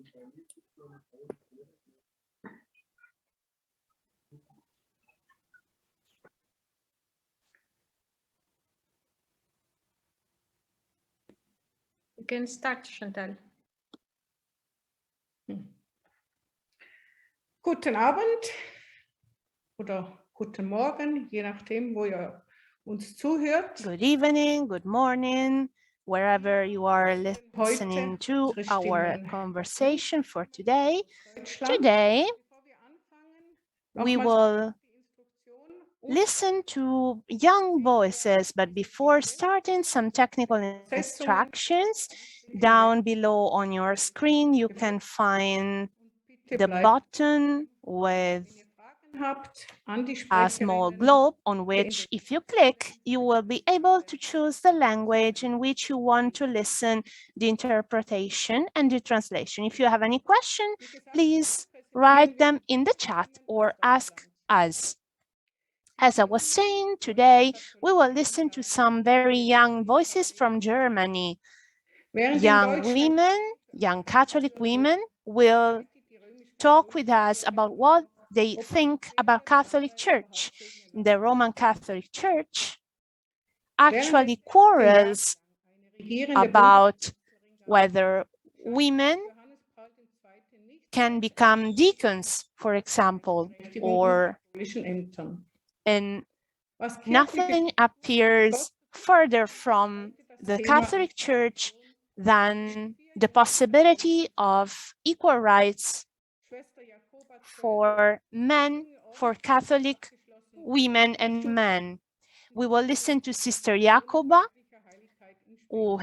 You can start, Chantal. Guten Abend oder guten Morgen, je nachdem, wo ihr uns zuhört. Good evening, good morning, wherever you are listening to our conversation for today. Today, we will listen to young voices, but before starting, some technical instructions. Down below on your screen, you can find the button with a small globe on which, if you click, you will be able to choose the language in which you want to listen, the interpretation and the translation. If you have any question, please write them in the chat or ask us. As I was saying, today we will listen to some very young voices from Germany. Young women, young Catholic women will talk with us about what they think about Catholic Church. The Roman Catholic Church actually quarrels about whether women can become deacons, for example, and nothing appears further from the Catholic Church than the possibility of equal rights for men, for Catholic women and men. We will listen to Sister Jacoba, who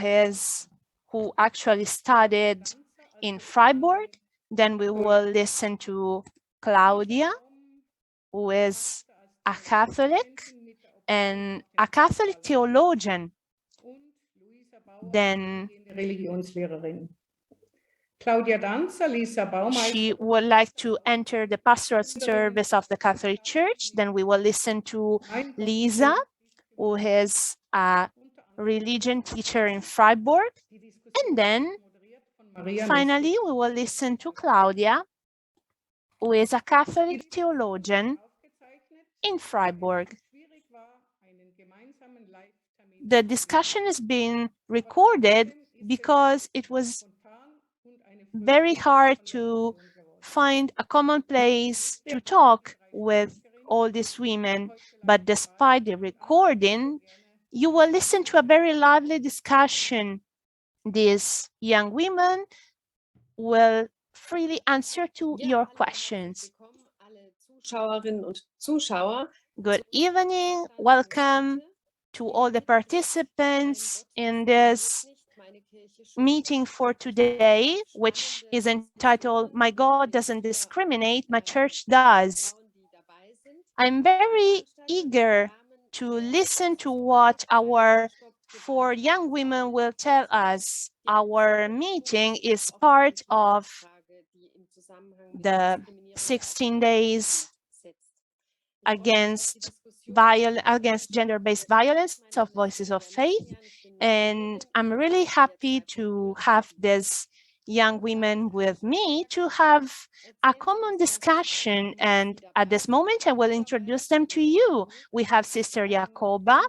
actually studied in Freiburg. Then we will listen to Claudia, who is a Catholic and a Catholic theologian. Then Claudia Danzo, she would like to enter the pastoral service of the Catholic Church. Then we will listen to Lisa, who is a religion teacher in Freiburg. And then finally, we will listen to Claudia, who is a Catholic theologian in Freiburg. The discussion is being recorded because it was very hard to find a common place to talk with all these women. But despite the recording, you will listen to a very lively discussion. These young women will freely answer to your questions. Good evening, welcome to all the participants in this meeting for today, which is entitled, "My God Doesn't Discriminate, My Church Does." I'm very eager to listen to what our 4 young women will tell us. Our meeting is part of the 16 days against gender-based violence of Voices of Faith. And I'm really happy to have these young women with me to have a common discussion. And at this moment, I will introduce them to you. We have Sister Jacoba.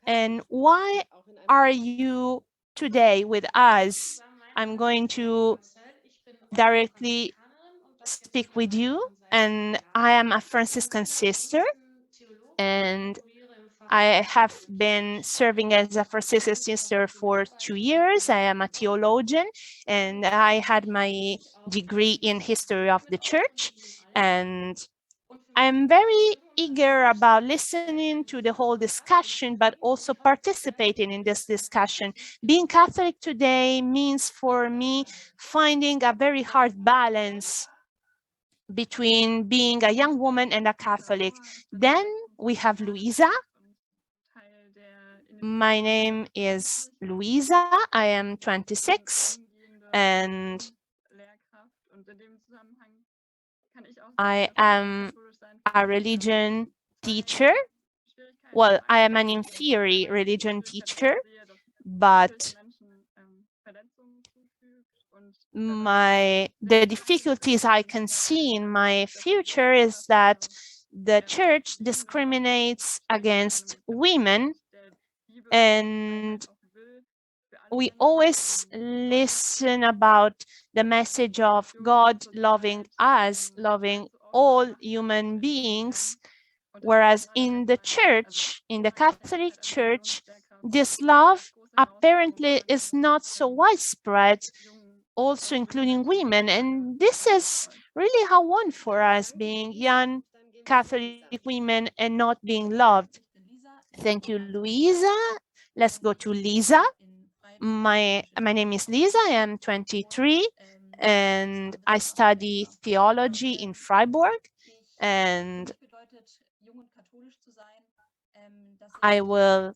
And why are you today with us? I'm going to directly speak with you. And I am a Franciscan sister, and I have been serving as a Franciscan sister for 2 years. I am a theologian, and I had my degree in history of the church. And I'm very eager about listening to the whole discussion, but also participating in this discussion. Being Catholic today means for me finding a very hard balance between being a young woman and a Catholic. Then we have Luisa. My name is Luisa. I am 26 and I am a religion teacher. Well, I am an inferior religion teacher, but the difficulties I can see in my future is that the church discriminates against women, and we always listen about the message of God loving us, loving all human beings, whereas in the church, in the Catholic Church, this love apparently is not so widespread, also including women. And this is really a one for us, being young Catholic women and not being loved. Thank you, Luisa. Let's go to Lisa. My name is Lisa. I am 23 and I study theology in Freiburg. And I will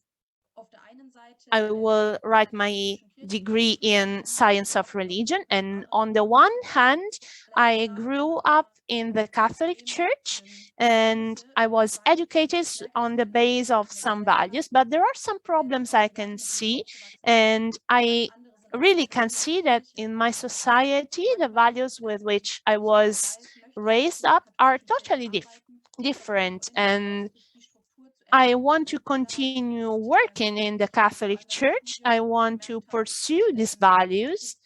write my degree in science of religion. And on the one hand, I grew up in the Catholic Church and I was educated on the base of some values, but there are some problems I can see. And I really can see that in my society, the values with which I was raised up are totally different. And I want to continue working in the Catholic Church. I want to pursue these values.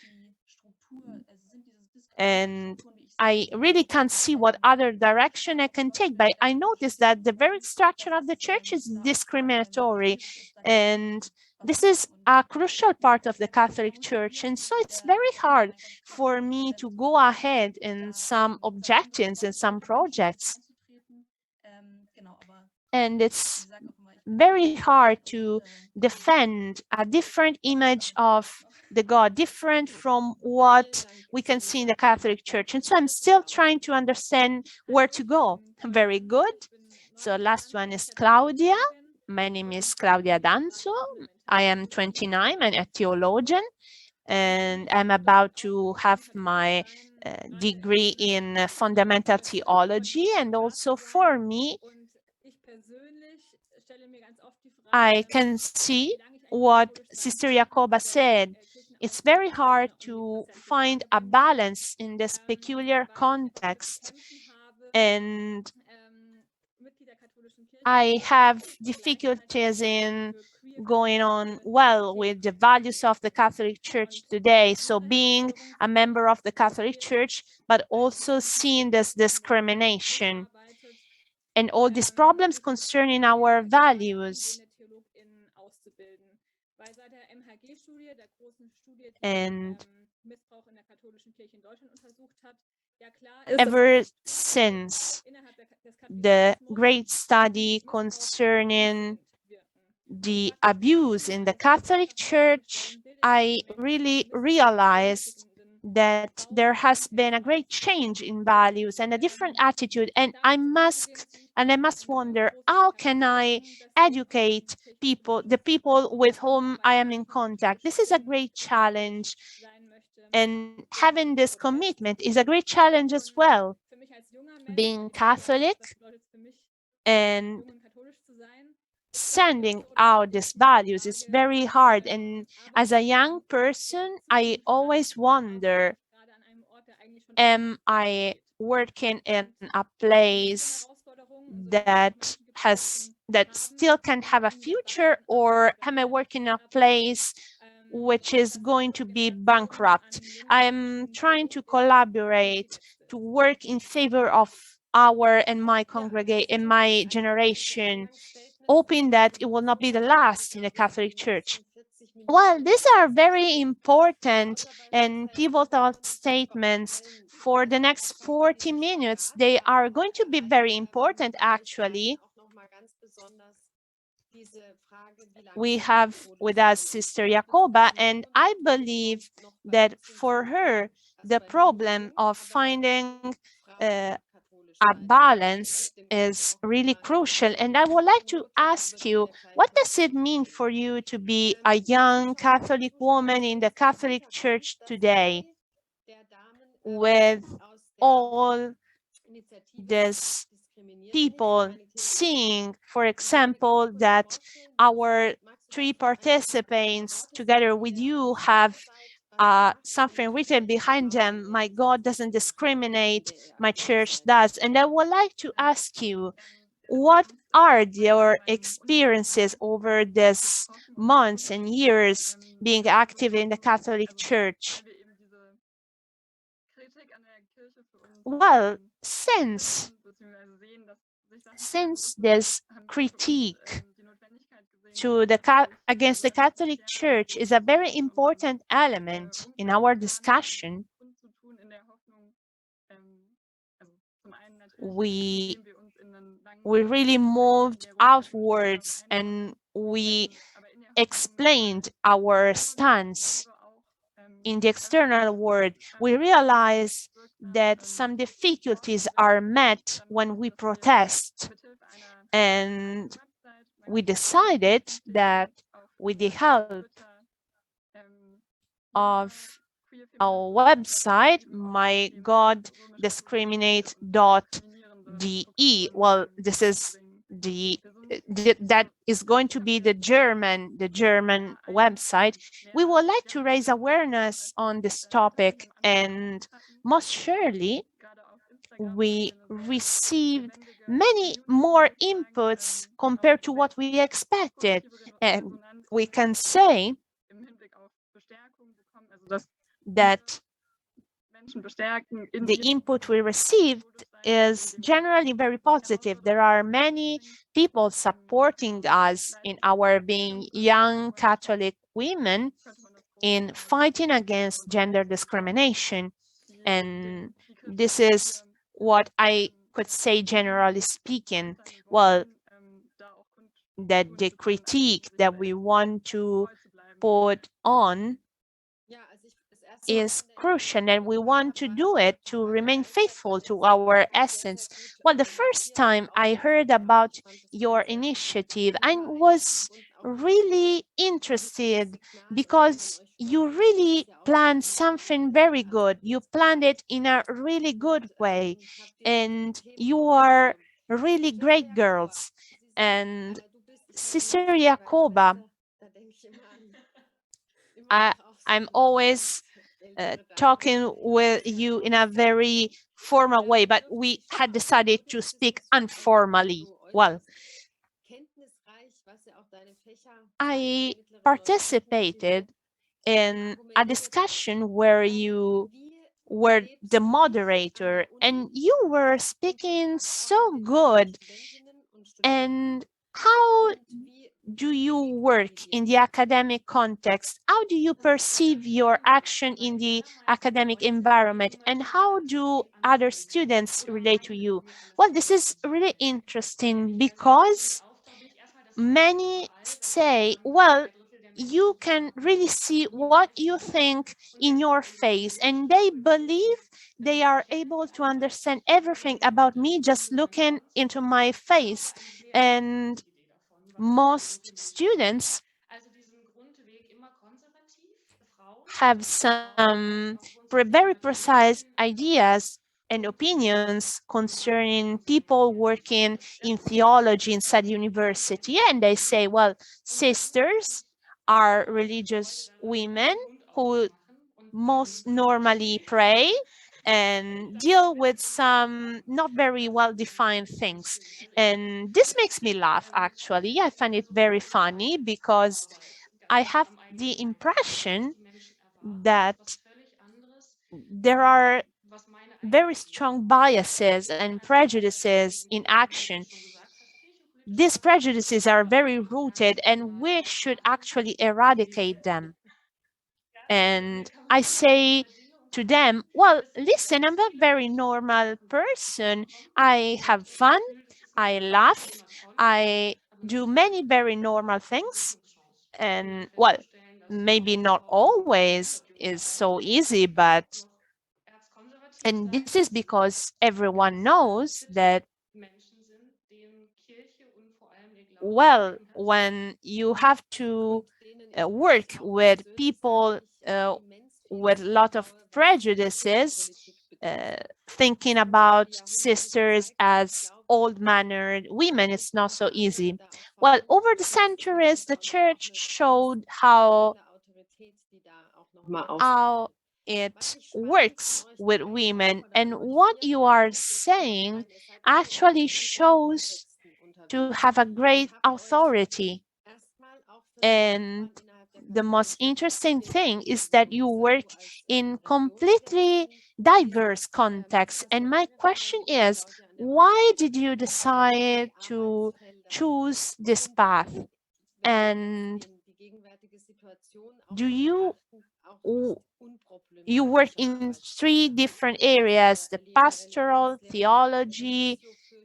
And I really can't see what other direction I can take, but I noticed that the very structure of the church is discriminatory. And this is a crucial part of the Catholic Church. And so it's very hard for me to go ahead in some objectives and some projects. And it's very hard to defend a different image of the God, different from what we can see in the Catholic Church. And so I'm still trying to understand where to go. Very good. So last one is Claudia. My name is Claudia Danzo. I am 29. I'm a theologian, and I'm about to have my degree in fundamental theology. And also for me, I can see what Sister Jacoba said. It's very hard to find a balance in this peculiar context. And I have difficulties in going on well with the values of the Catholic Church today. So being a member of the Catholic Church, but also seeing this discrimination and all these problems concerning our values. And ever since the great study concerning the abuse in the Catholic Church, I really realized that there has been a great change in values and a different attitude. And I must wonder, how can I educate people, the people with whom I am in contact? This is a great challenge. And having this commitment is a great challenge as well. Being Catholic and sending out these values is very hard. And as a young person, I always wonder, am I working in a place that still can have a future, or am I working in a place which is going to be bankrupt? I am trying to collaborate, to work in favor of our and my congregation, my generation, hoping that it will not be the last in the Catholic Church. Well, these are very important and pivotal statements for the next 40 minutes. They are going to be very important, actually. We have with us Sister Jacoba, and I believe that for her, the problem of finding a balance is really crucial. And I would like to ask you, what does it mean for you to be a young Catholic woman in the Catholic Church today, with all these people seeing, for example, that our three participants together with you have something written behind them, my God doesn't discriminate, my church does. And I would like to ask you, what are your experiences over these months and years being active in the Catholic Church? Well, since this critique to against the Catholic Church is a very important element in our discussion, we really moved outwards and we explained our stance in the external world. We realize that some difficulties are met when we protest, and we decided that with the help of our website, mygoddiscriminate.de. Well, this is that is going to be the German website. We would like to raise awareness on this topic, and most surely we received many more inputs compared to what we expected. And we can say that the input we received is generally very positive. There are many people supporting us in our being young Catholic women in fighting against gender discrimination. And this is what I could say, generally speaking. Well, that the critique that we want to put on is crucial, and we want to do it to remain faithful to our essence. Well, the first time I heard about your initiative, I was really interested because you really planned something very good. You planned it in a really good way, and you are really great girls. And Sister Jacoba, I'm always talking with you in a very formal way, but we had decided to speak informally. Well, I participated in a discussion where you were the moderator and you were speaking so good. And how do you work in the academic context? How do you perceive your action in the academic environment? And how do other students relate to you? Well, this is really interesting because many say, well, you can really see what you think in your face, and they believe they are able to understand everything about me just looking into my face. And most students have some very precise ideas and opinions concerning people working in theology inside university. And they say, well, sisters are religious women who most normally pray and deal with some not very well-defined things. And this makes me laugh, actually. I find it very funny because I have the impression that there are very strong biases and prejudices in action. These prejudices are very rooted, and we should actually eradicate them. And I say to them, well, listen, I'm a very normal person. I have fun, I laugh, I do many very normal things. And well, maybe not always is so easy, but and this is because everyone knows that, well, when you have to work with people with a lot of prejudices, thinking about sisters as old-mannered women, it's not so easy. Well, over the centuries, the church showed how how it works with women. And what you are saying actually shows to have a great authority. And the most interesting thing is that you work in completely diverse contexts. And my question is, why did you decide to choose this path? And do you work in three different areas: the pastoral, theology,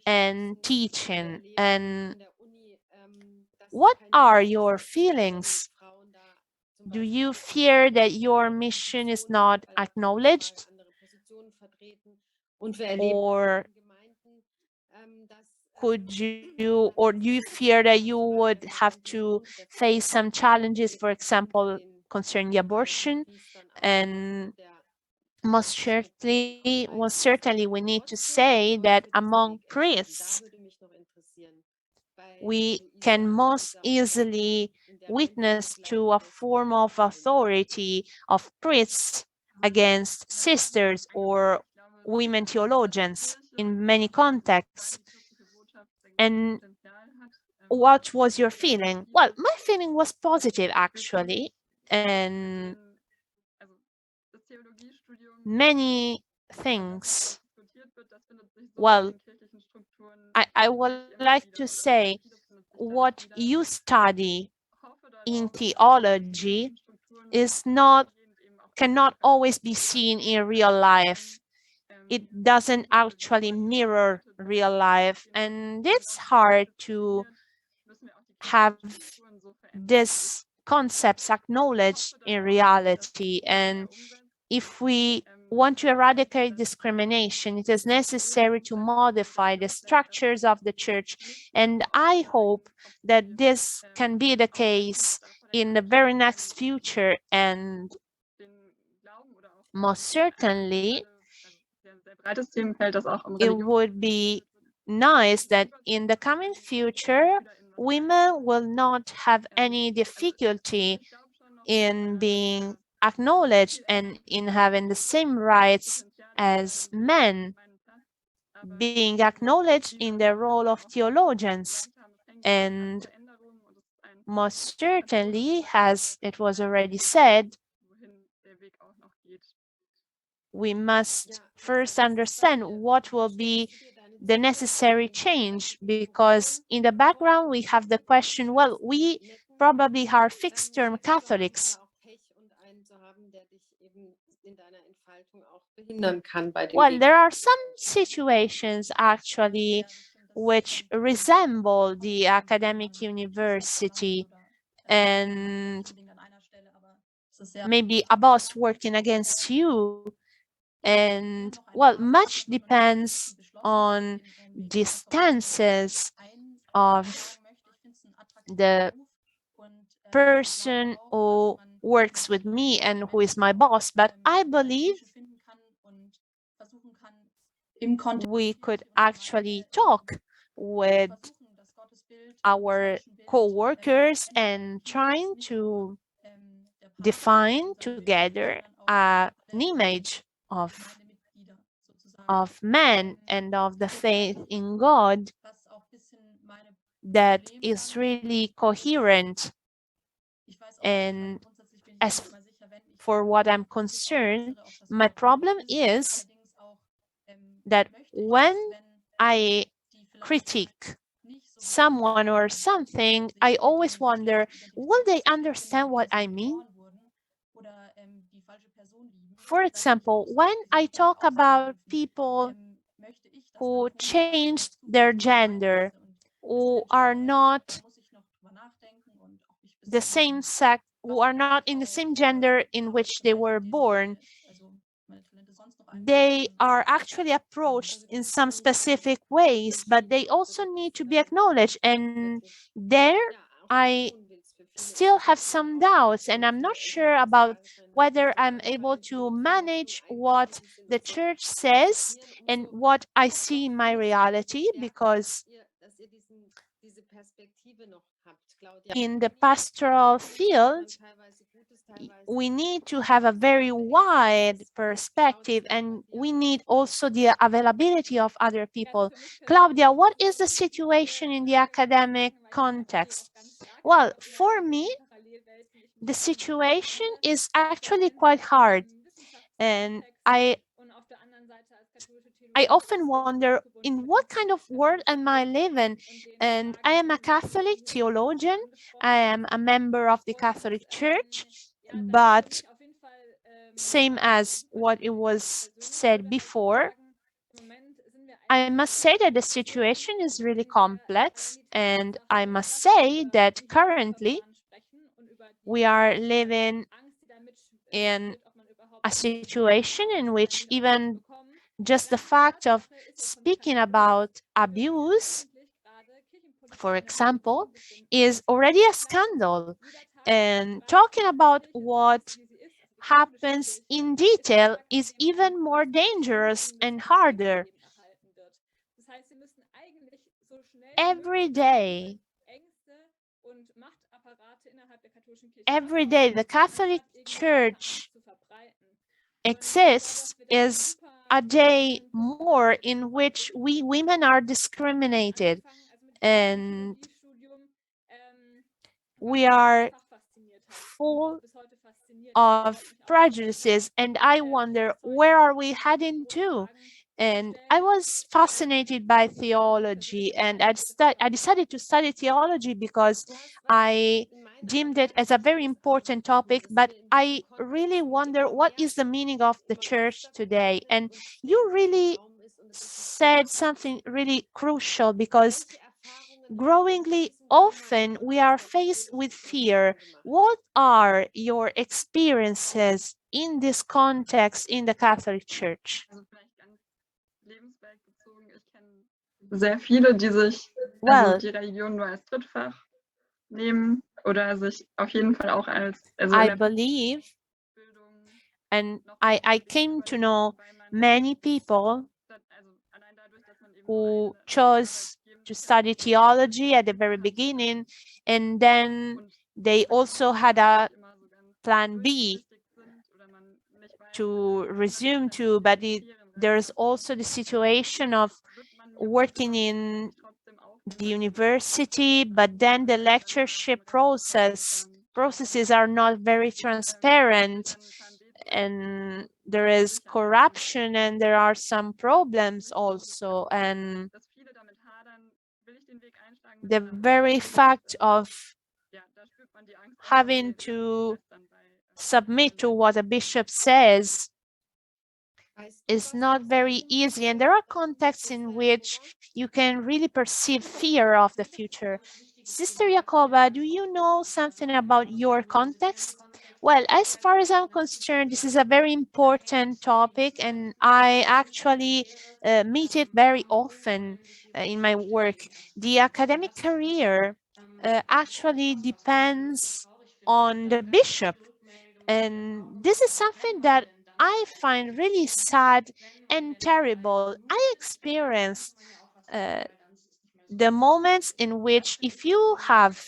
and teaching. And what are your feelings? Do you fear that your mission is not acknowledged? Or or do you fear that you would have to face some challenges, for example, concerning abortion? And most certainly, we need to say that among priests, we can most easily witness to a form of authority of priests against sisters or women theologians in many contexts. And what was your feeling? Well, my feeling was positive, actually. And many things. Well, I would like to say what you study in theology is not cannot always be seen in real life. It doesn't actually mirror real life, and it's hard to have these concepts acknowledged in reality. And if we want to eradicate discrimination, it is necessary to modify the structures of the church. And I hope that this can be the case in the very next future. And most certainly, it would be nice that in the coming future, women will not have any difficulty in being acknowledged and in having the same rights as men, being acknowledged in the role of theologians. And most certainly, as it was already said, we must first understand what will be the necessary change, because in the background we have the question, well, we probably are fixed-term Catholics. Well, there are some situations actually which resemble the academic university, and maybe a boss working against you. And well, much depends on the stances of the person who works with me and who is my boss. But I believe we could actually talk with our co-workers and trying to define together an image of man and of the faith in God that is really coherent. And as for what I'm concerned, my problem is that when I critique someone or something, I always wonder, will they understand what I mean? For example, when I talk about people who changed their gender, who are not the same sex, who are not in the same gender in which they were born, they are actually approached in some specific ways, but they also need to be acknowledged. And there, I still have some doubts, and I'm not sure about whether I'm able to manage what the church says and what I see in my reality, because in the pastoral field, we need to have a very wide perspective, and we need also the availability of other people. Claudia, what is the situation in the academic context? Well, for me, the situation is actually quite hard, and I often wonder in what kind of world am I living? And I am a Catholic theologian. I am a member of the Catholic Church, but same as what it was said before, I must say that the situation is really complex, and I must say that currently we are living in a situation in which even just the fact of speaking about abuse, for example, is already a scandal. And talking about what happens in detail is even more dangerous and harder. Every day, the Catholic Church exists is a day more in which we women are discriminated, and we are full of prejudices, and I wonder, where are we heading to? And I was fascinated by theology, and I decided to study theology because I deemed it as a very important topic, but I really wonder what is the meaning of the church today. And you really said something really crucial, because growingly often we are faced with fear. What are your experiences in this context in the Catholic Church? Sehr viele, die sich Well, die Religion nur als Drittfach nehmen oder sich auf jeden Fall auch als I believe, and I came to know many people who chose to study theology at the very beginning, and then they also had a plan B to resume to, but there's also the situation of working in the university, but then the lectureship processes are not very transparent, and there is corruption, and there are some problems also. And the very fact of having to submit to what a bishop says is not very easy, and there are contexts in which you can really perceive fear of the future. Sister Jacoba, do you know something about your context? Well, as far as I'm concerned, this is a very important topic, and I actually meet it very often in my work. The academic career actually depends on the bishop, and this is something that I find really sad and terrible. I experienced uh, the moments in which, if you have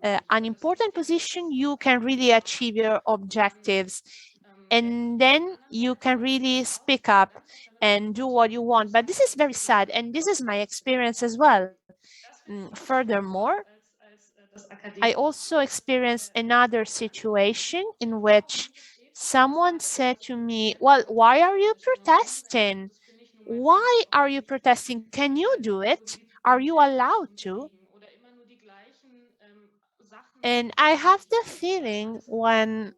an important position, you can really achieve your objectives, and then you can really speak up and do what you want. But this is very sad, and this is my experience as well. Furthermore, I also experienced another situation in which someone said to me, well, why are you protesting? Why are you protesting? Can you do it? Are you allowed to? And I have the feeling when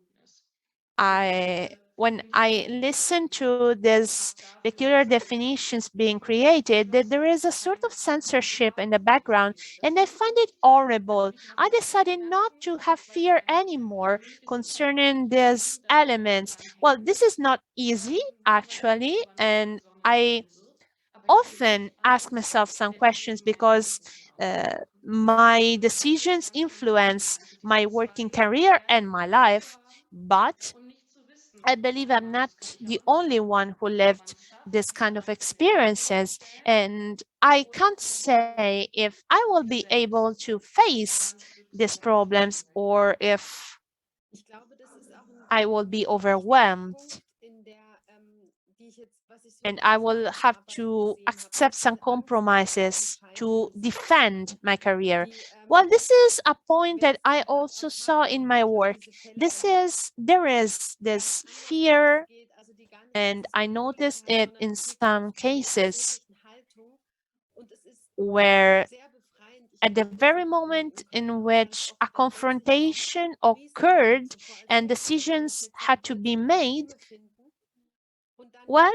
I listen to these peculiar definitions being created, that there is a sort of censorship in the background, and I find it horrible. I decided not to have fear anymore concerning these elements. Well, this is not easy, actually, and I often ask myself some questions, because my decisions influence my working career and my life. But I believe I'm not the only one who lived this kind of experiences, and I can't say if I will be able to face these problems or if I will be overwhelmed and I will have to accept some compromises to defend my career. Well, this is a point that I also saw in my work. There is this fear, and I noticed it in some cases where at the very moment in which a confrontation occurred and decisions had to be made, well,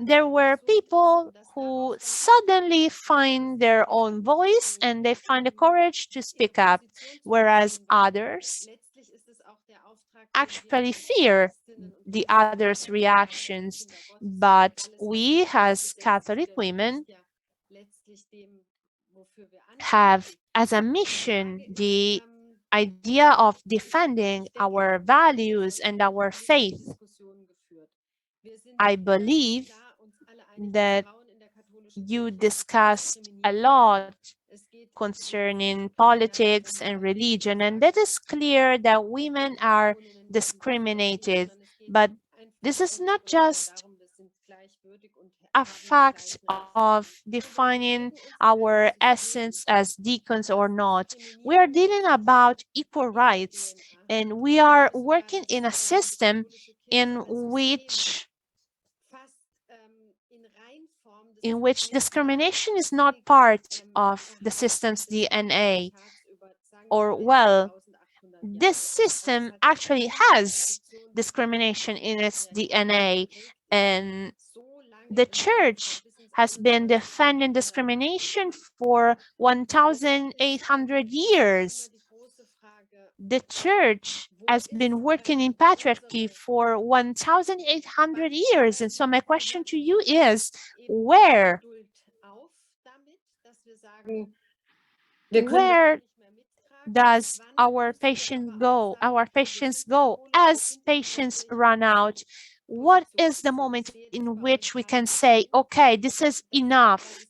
there were people who suddenly find their own voice and they find the courage to speak up, whereas others actually fear the others' reactions. But we, as Catholic women, have as a mission the idea of defending our values and our faith. I believe that you discussed a lot concerning politics and religion, and it is clear that women are discriminated, but this is not just a fact of defining our essence as deacons or not. We are dealing about equal rights, and we are working in a system in which discrimination is not part of the system's DNA. Or, well, this system actually has discrimination in its DNA, and the church has been defending discrimination for 1,800 years. The church has been working in patriarchy for 1,800 years. And so my question to you is, where does our patience go? Our patience go as patience run out. What is the moment in which we can say, okay, this is enough?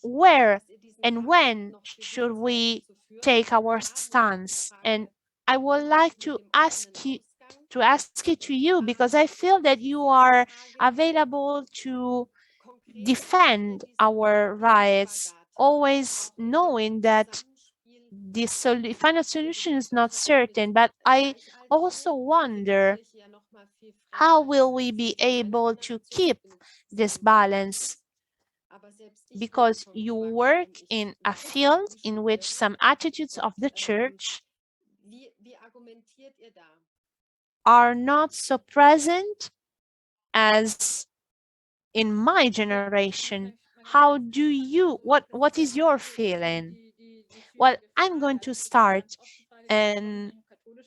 Where and when should we take our stance? And I would like to ask it to you because I feel that you are available to defend our rights, always knowing that the final solution is not certain. But I also wonder, how will we be able to keep this balance? Because you work in a field in which some attitudes of the church are not so present as in my generation. What is your feeling? Well, I'm going to start, and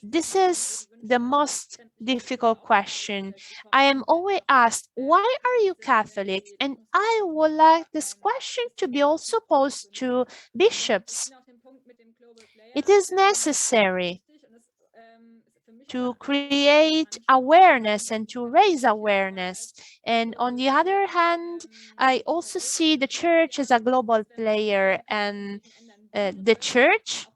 this is the most difficult question. I am always asked, why are you Catholic? And I would like this question to be also posed to bishops. It is necessary to create awareness and to raise awareness. And on the other hand, I also see the church as a global player, and the church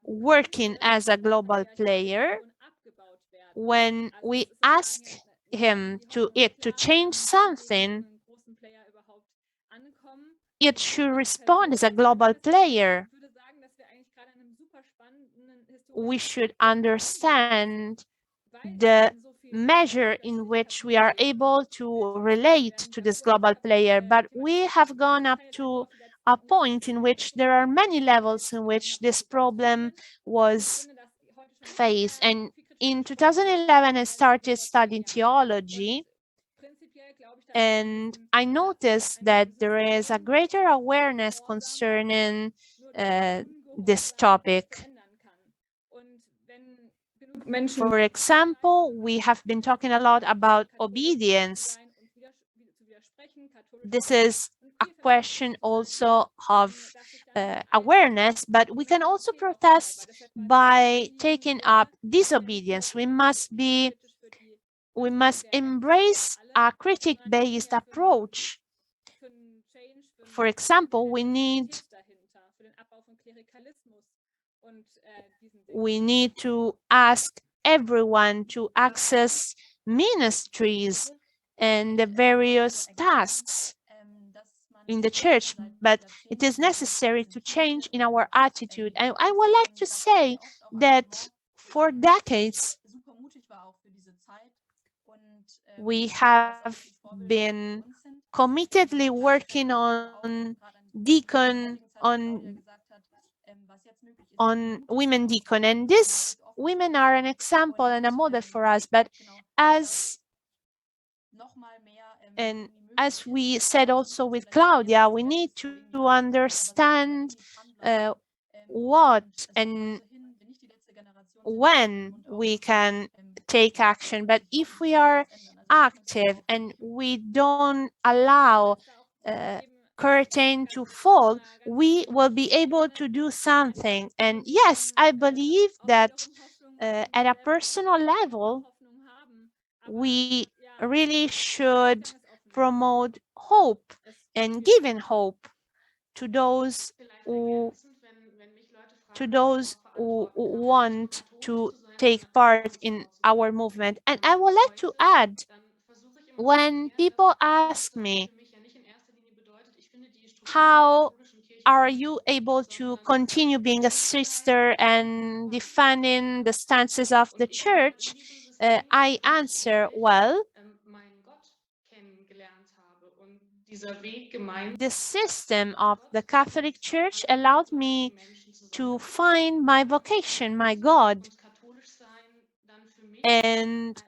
working as a global player. When we ask it to change something, it should respond as a global player. We should understand the measure in which we are able to relate to this global player, but we have gone up to a point in which there are many levels in which this problem was faced. And in 2011, I started studying theology, and I noticed that there is a greater awareness concerning this topic. For example, we have been talking a lot about obedience. This is a question also of awareness, but we can also protest by taking up disobedience. We must be we must embrace a critic-based approach. For example, we need to ask everyone to access ministries and the various tasks in the church, but it is necessary to change in our attitude. And I would like to say that for decades, we have been committedly working on women deacon, and these women are an example and a model for us. But as we said also with Claudia, we need to understand what and when we can take action. But if we are active and we don't allow curtain to fall, we will be able to do something. And yes, I believe that at a personal level, we really should promote hope and giving hope to those who want to take part in our movement. And I would like to add, when people ask me, how are you able to continue being a sister and defending the stances of the church? I answer, well, the system of the Catholic Church allowed me to find my vocation, my God. And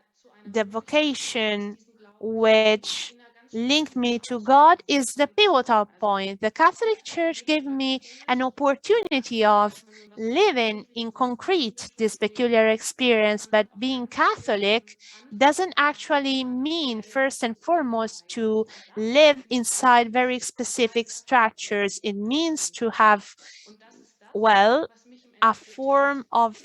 the vocation which linked me to God is the pivotal point. The Catholic Church gave me an opportunity of living in concrete this peculiar experience, but being Catholic doesn't actually mean first and foremost to live inside very specific structures. It means to have, well, a form of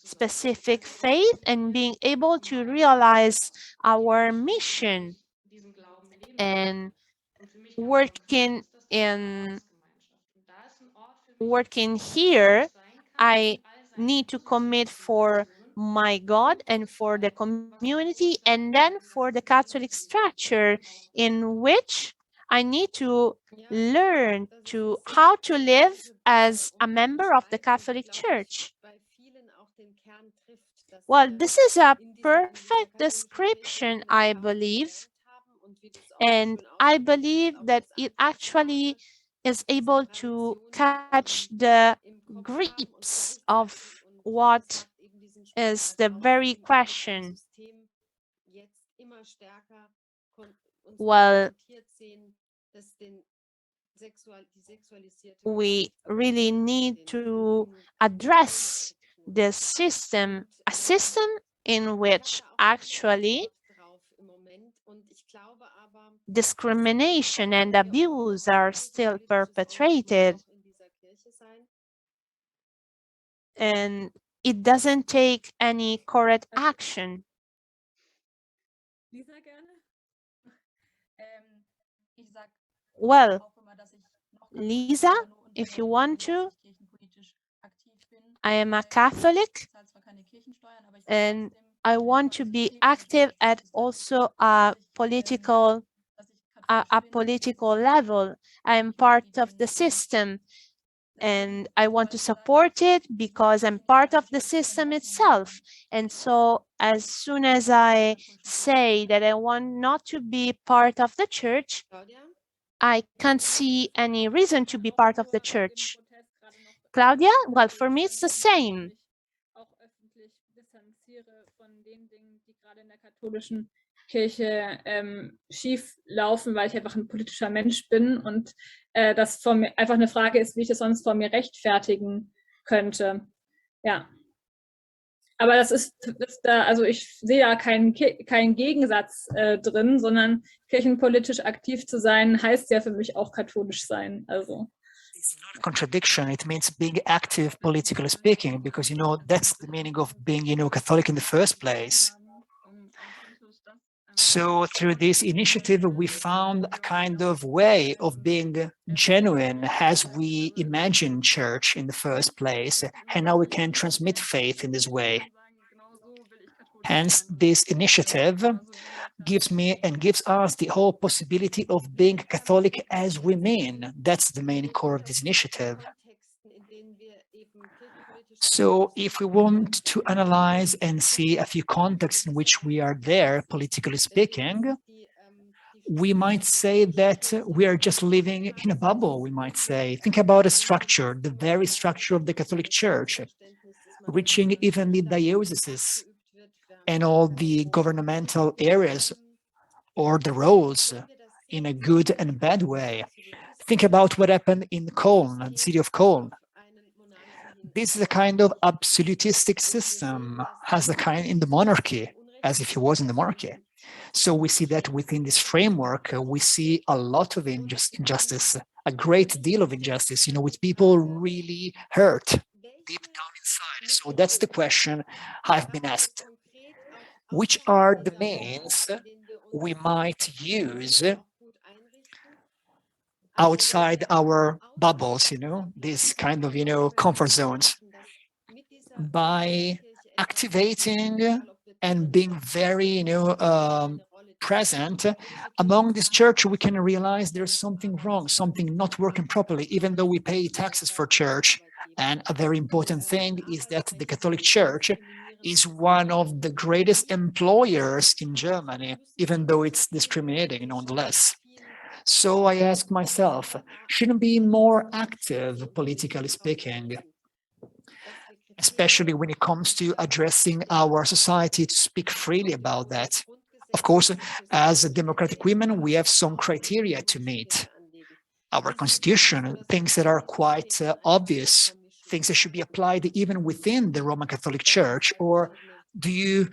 specific faith and being able to realize our mission. And working here, I need to commit for my God and for the community, and then for the Catholic structure, in which I need to learn how to live as a member of the Catholic Church. Well, this is a perfect description, I believe, and I believe that it actually is able to catch the grips of what is the very question. Well, we really need to address the system, a system in which actually discrimination and abuse are still perpetrated. And it doesn't take any correct action. Well, Lisa, if you want to, I am a Catholic and I want to be active at also a political level. I am part of the system and I want to support it because I'm part of the system itself. And so as soon as I say that I want not to be part of the church, I can't see any reason to be part of the church. Claudia, well, for me, it's the same. Kirche schief laufen, weil ich einfach ein politischer Mensch bin und das von mir einfach eine Frage ist, wie ich das sonst von mir rechtfertigen könnte. Ja. Aber das ist da, also ich sehe da keinen Gegensatz drin, sondern kirchenpolitisch aktiv zu sein, heißt ja für mich auch katholisch sein. Also. It's not a contradiction. It means being active, politically speaking, because, that's the meaning of being, Catholic in the first place. So through this initiative, we found a kind of way of being genuine as we imagine church in the first place, and now we can transmit faith in this way. Hence, this initiative gives me and gives us the whole possibility of being Catholic as we mean. That's the main core of this initiative. So if we want to analyze and see a few contexts in which we are there, politically speaking, we might say that we are just living in a bubble, we might say. Think about a structure, the very structure of the Catholic Church, reaching even the dioceses and all the governmental areas or the roles in a good and bad way. Think about what happened in Cologne, the city of Cologne. This is a kind of absolutistic system, as a kind in the monarchy, as if it was in the monarchy. So we see that within this framework, we see a lot of injustice, a great deal of injustice, with people really hurt deep down inside. So that's the question I've been asked. Which are the means we might use outside our bubbles, this kind of, comfort zones, by activating and being very, present among this church? We can realize there's something wrong, something not working properly, even though we pay taxes for church. And a very important thing is that the Catholic Church is one of the greatest employers in Germany, even though it's discriminating nonetheless. So I ask myself, shouldn't be more active, politically speaking, especially when it comes to addressing our society, to speak freely about that. Of course, as democratic women, we have some criteria to meet. Our constitution, things that are quite obvious, things that should be applied even within the Roman Catholic Church. Or do you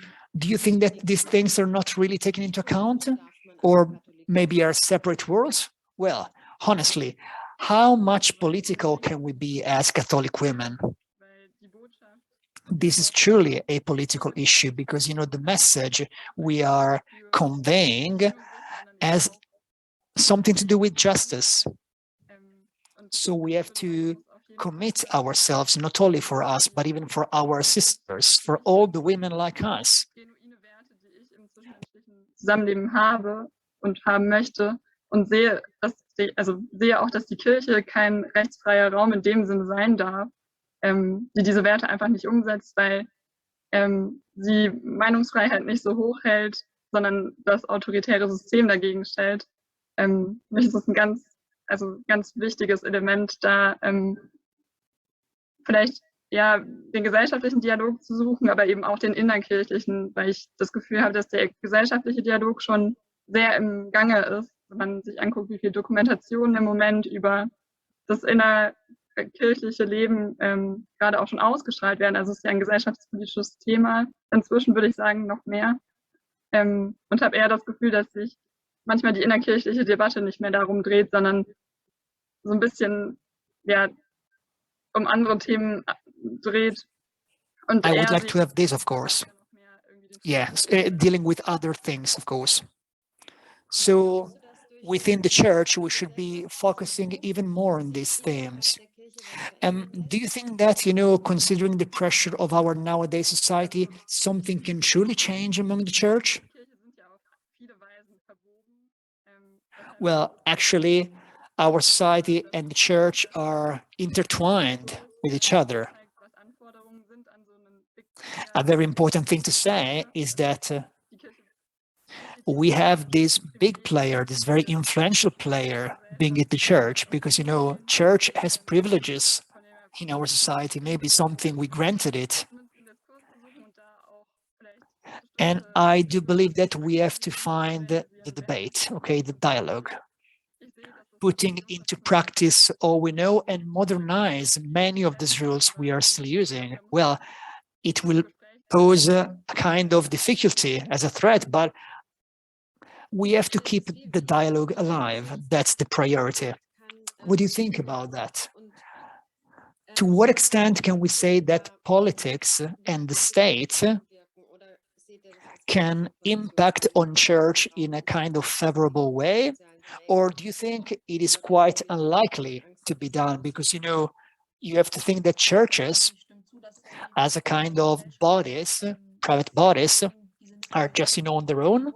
think that these things are not really taken into account, or maybe are separate worlds? Well, honestly, how much political can we be as Catholic women? This is truly a political issue because, the message we are conveying has something to do with justice. So we have to commit ourselves, not only for us, but even for our sisters, for all the women like us. Zusammenleben habe und haben möchte und sehe auch, dass die Kirche kein rechtsfreier Raum in dem Sinne sein darf, die diese Werte einfach nicht umsetzt, weil sie Meinungsfreiheit nicht so hoch hält, sondern das autoritäre System dagegen stellt. Mich ist es ein ganz wichtiges Element, da vielleicht den gesellschaftlichen Dialog zu suchen, aber eben auch den innerkirchlichen, weil ich das Gefühl habe, dass der gesellschaftliche Dialog schon sehr im Gange ist, wenn man sich anguckt, wie viel Dokumentationen im Moment über das innerkirchliche Leben gerade auch schon ausgestrahlt werden. Also es ist ja ein gesellschaftspolitisches Thema. Inzwischen würde ich sagen, noch mehr. Und habe eher das Gefühl, dass sich manchmal die innerkirchliche Debatte nicht mehr darum dreht, sondern so ein bisschen um andere Themen dreht. Und I would like to have this, of course. Yes, dealing with other things, of course. So within the church, we should be focusing even more on these themes. Do you think that, considering the pressure of our nowadays society, something can truly change among the church? Well, actually, our society and the church are intertwined with each other. A very important thing to say is that we have this big player, this very influential player being at the church, because, church has privileges in our society, maybe something we granted it. And I do believe that we have to find the debate, the dialogue, putting into practice all we know and modernize many of these rules we are still using. Well, it will pose a kind of difficulty as a threat, but we have to keep the dialogue alive. That's the priority. What do you think about that? To what extent can we say that politics and the state can impact on church in a kind of favorable way? Or do you think it is quite unlikely to be done? Because, you have to think that churches, as a kind of bodies, private bodies, are just, on their own.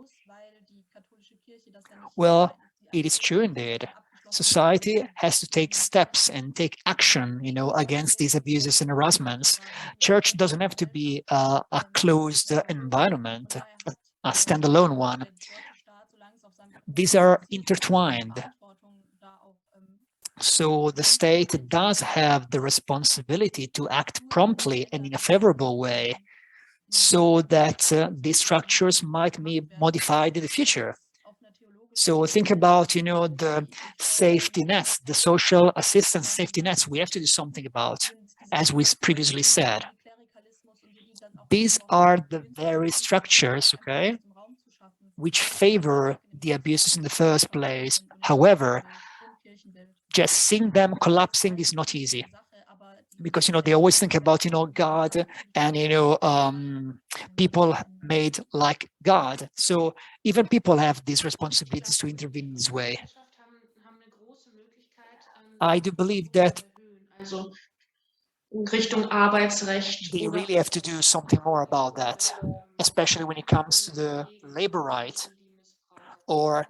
Well, it is true indeed. Society has to take steps and take action, against these abuses and harassments. Church doesn't have to be a closed environment, a standalone one. These are intertwined. So the state does have the responsibility to act promptly and in a favorable way, so that these structures might be modified in the future. So think about, the safety nets, the social assistance safety nets we have to do something about, as we previously said. These are the very structures, okay, which favor the abuses in the first place. However, just seeing them collapsing is not easy, because they always think about God and people made like God. So even people have these responsibilities to intervene in this way. I do believe that they really have to do something more about that, especially when it comes to the labor right, or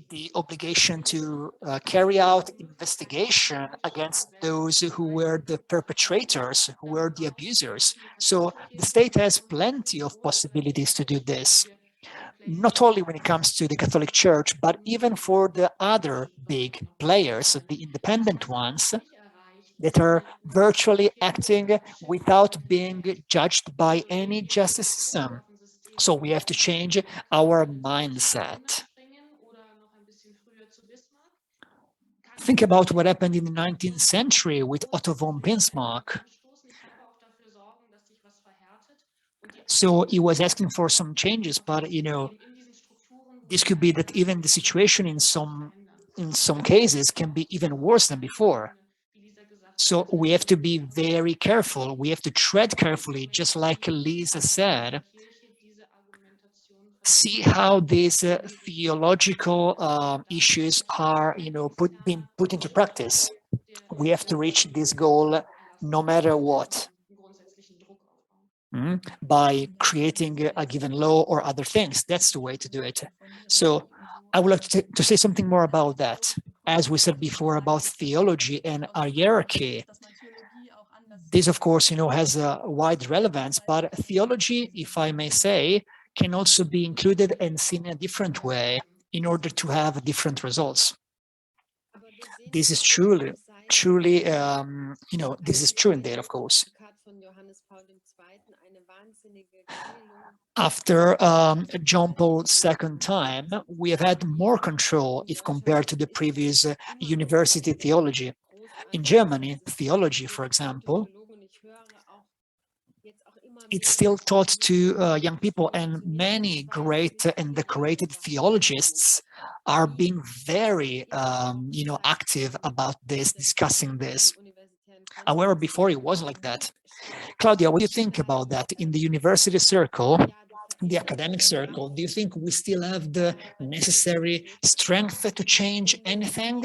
the obligation to carry out investigation against those who were the perpetrators, who were the abusers. So the state has plenty of possibilities to do this, not only when it comes to the Catholic Church, but even for the other big players, the independent ones, that are virtually acting without being judged by any justice system. So we have to change our mindset. Think about what happened in the 19th century with Otto von Bismarck. So he was asking for some changes, but this could be that even the situation in some cases can be even worse than before. So we have to be very careful. We have to tread carefully, just like Lisa said. See how these theological issues are, being put into practice. We have to reach this goal no matter what, by creating a given law or other things. That's the way to do it. So I would like to say something more about that. As we said before about theology and hierarchy, this, of course, has a wide relevance, but theology, if I may say, can also be included and seen in a different way in order to have different results. This is truly, this is true indeed, of course. After John Paul II time, we have had more control if compared to the previous university theology. In Germany, theology, for example, it's still taught to young people, and many great and decorated theologians are being very, active about this, discussing this. However, before it wasn't like that. Claudia, what do you think about that? In the university circle, the academic circle, do you think we still have the necessary strength to change anything?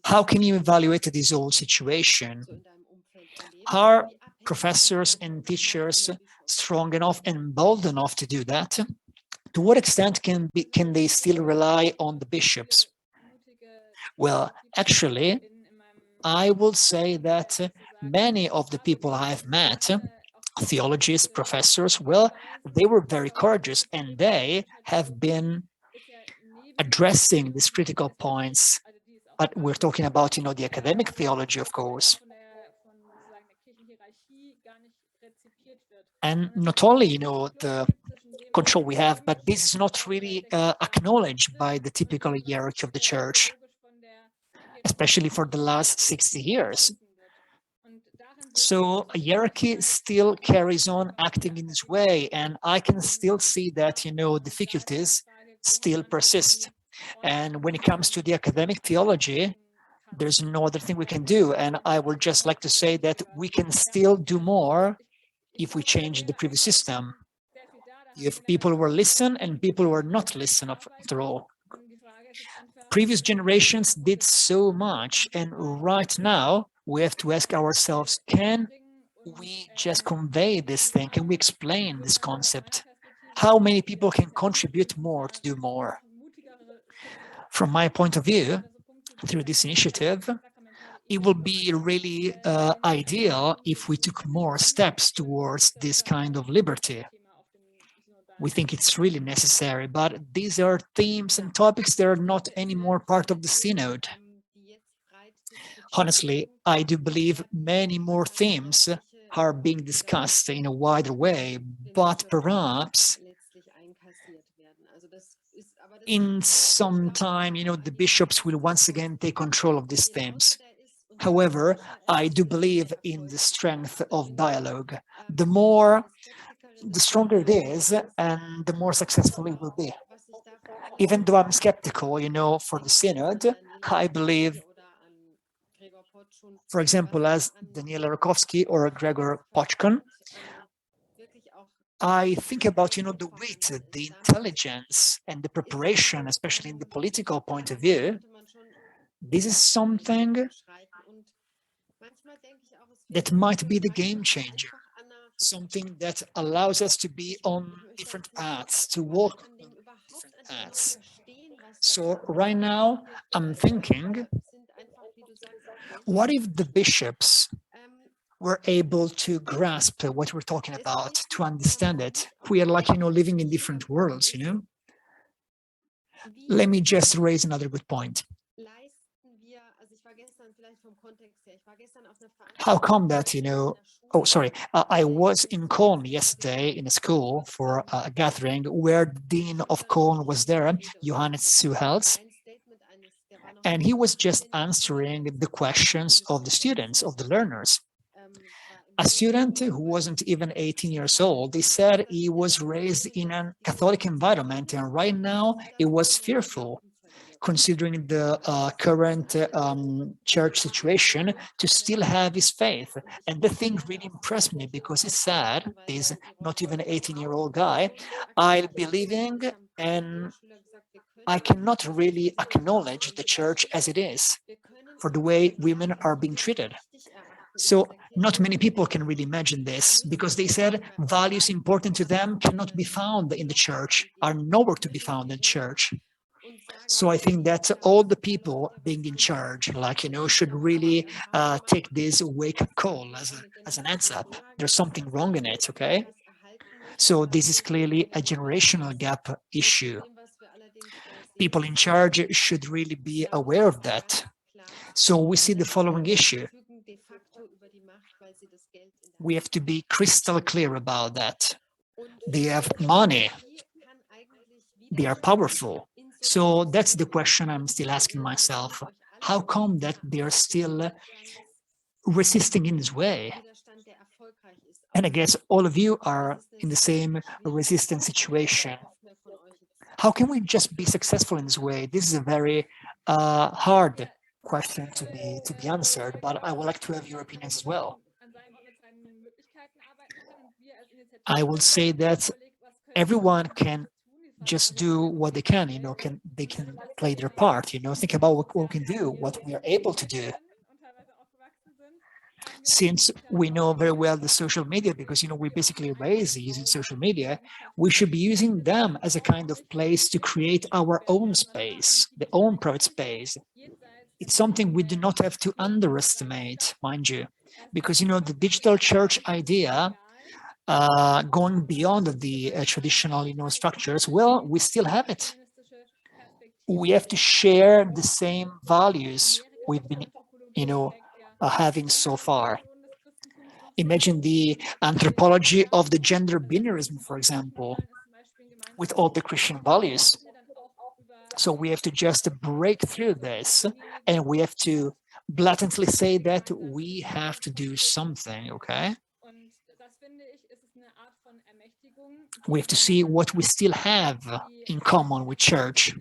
How can you evaluate this whole situation? Are professors and teachers strong enough and bold enough to do that? To what extent can they still rely on the bishops? Well, actually, I will say that many of the people I've met, theologists, professors, well, they were very courageous, and they have been addressing these critical points. But we're talking about, the academic theology, of course. And not only, the control we have, but this is not really acknowledged by the typical hierarchy of the church, especially for the last 60 years. So a hierarchy still carries on acting in this way, and I can still see that, difficulties still persist. And when it comes to the academic theology, there's no other thing we can do. And I would just like to say that we can still do more if we change the previous system. You have people who are listen and people who are not listen after all. Previous generations did so much, and right now we have to ask ourselves, can we just convey this thing? Can we explain this concept? How many people can contribute more to do more? From my point of view, through this initiative, it will be really ideal if we took more steps towards this kind of liberty. We think it's really necessary, but these are themes and topics that are not anymore part of the synod. Honestly, I do believe many more themes are being discussed in a wider way, but perhaps in some time, the bishops will once again take control of these themes. However, I do believe in the strength of dialogue. The stronger it is, and the more successful it will be. Even though I'm skeptical, for the synod, I believe, for example, as Daniela Rakowski or Gregor Pochkon, I think about, the wit, the intelligence, and the preparation, especially in the political point of view. This is something that might be the game changer, something that allows us to be on different paths, to walk on different paths. So right now, I'm thinking, what if the bishops were able to grasp what we're talking about, to understand it? We are like, living in different worlds, Let me just raise another good point. How come that, oh, sorry, I was in Cologne yesterday in a school for a gathering where the Dean of Cologne was there, Johannes Suhels, and he was just answering the questions of the students, of the learners. A student who wasn't even 18 years old, he said he was raised in a Catholic environment, and right now it was fearful, considering the current church situation, to still have his faith. And the thing really impressed me, because he said, this not even 18-year-old guy, I'll be leaving and I cannot really acknowledge the church as it is for the way women are being treated. So not many people can really imagine this, because they said values important to them cannot be found in the church, are nowhere to be found in church. So I think that all the people being in charge, should really take this wake-up call as an heads up. There's something wrong in it, okay? So this is clearly a generational gap issue. People in charge should really be aware of that. So we see the following issue. We have to be crystal clear about that. They have money. They are powerful. So that's the question I'm still asking myself. How come that they are still resisting in this way? And I guess all of you are in the same resistant situation. How can we just be successful in this way? This is a very hard question to be answered, but I would like to have your opinions as well. I would say that everyone can just do what they can, they can play their part, think about what we can do, what we are able to do. Since we know very well the social media, because, we basically raised using social media, we should be using them as a kind of place to create our own space, the own private space. It's something we do not have to underestimate, mind you, because, the digital church idea, going beyond the traditional, structures, well, we still have it. We have to share the same values we've been, having so far. Imagine the anthropology of the gender binarism, for example, with all the Christian values. So we have to just break through this, and we have to blatantly say that we have to do something, okay? We have to see what we still have in common with church.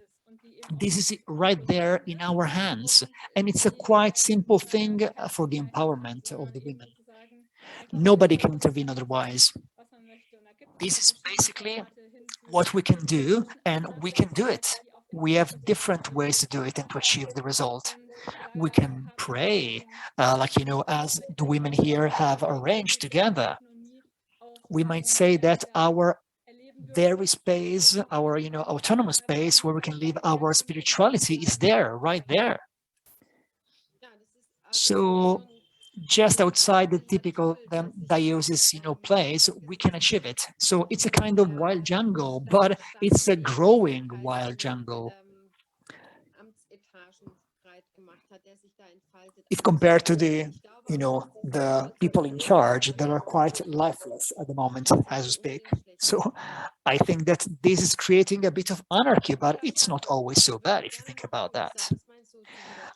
This is right there in our hands, and it's a quite simple thing for the empowerment of the women. Nobody can intervene otherwise. This is basically what we can do, and we can do it. We have different ways to do it and to achieve the result. We can pray, as the women here have arranged together. We might say that our very space, our autonomous space where we can live our spirituality is there, right there. So just outside the typical diocese, place, we can achieve it. So it's a kind of wild jungle, but it's a growing wild jungle. If compared to the people in charge that are quite lifeless at the moment as we speak. So I think that this is creating a bit of anarchy, but it's not always so bad if you think about that.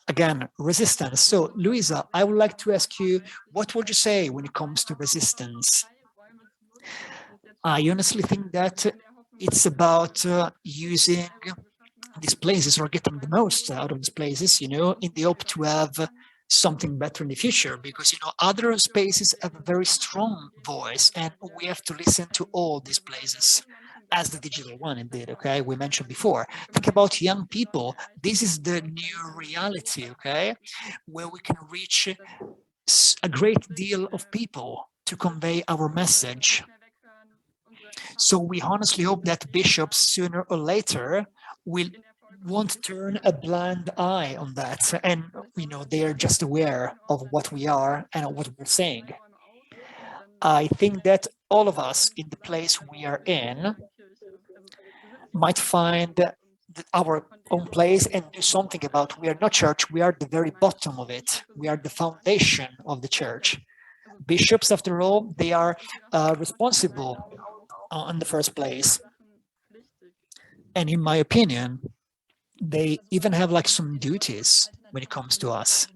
Again, resistance. So Luisa, I would like to ask you, what would you say when it comes to resistance? I honestly think that it's about using these places or getting the most out of these places, in the hope to have something better in the future, because other spaces have a very strong voice and we have to listen to all these places, as the digital one indeed. Okay, we mentioned before, think about young people. This is the new reality, okay, where we can reach a great deal of people to convey our message. So we honestly hope that bishops sooner or later won't turn a blind eye on that, and they are just aware of what we are and what we're saying. I think that all of us in the place we are in might find our own place and do something about. We are not church, we are the very bottom of it. We are the foundation of the church. Bishops, after all, they are responsible in the first place. And in my opinion, they even have some duties when it comes to us.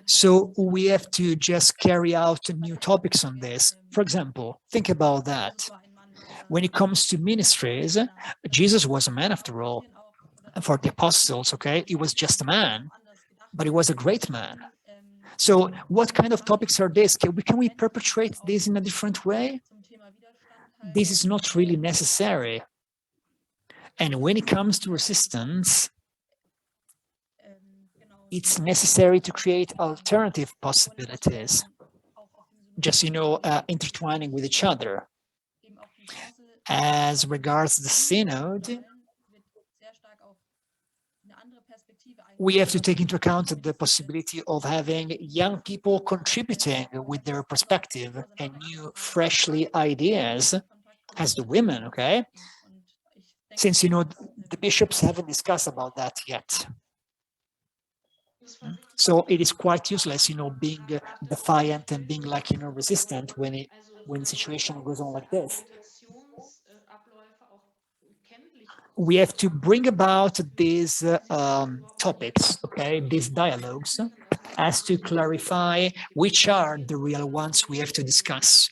So we have to just carry out new topics on this. For example, think about that. When it comes to ministries, Jesus was a man after all. And for the apostles, okay, he was just a man, but he was a great man. So what kind of topics are these? Can we perpetrate this in a different way? This is not really necessary. And when it comes to resistance, it's necessary to create alternative possibilities, just, intertwining with each other. As regards the synod, we have to take into account the possibility of having young people contributing with their perspective and new, freshly ideas as the women, okay? Since, the bishops haven't discussed about that yet. So it is quite useless, being defiant and being resistant when the situation goes on like this. We have to bring about these topics, okay, these dialogues, as to clarify which are the real ones we have to discuss.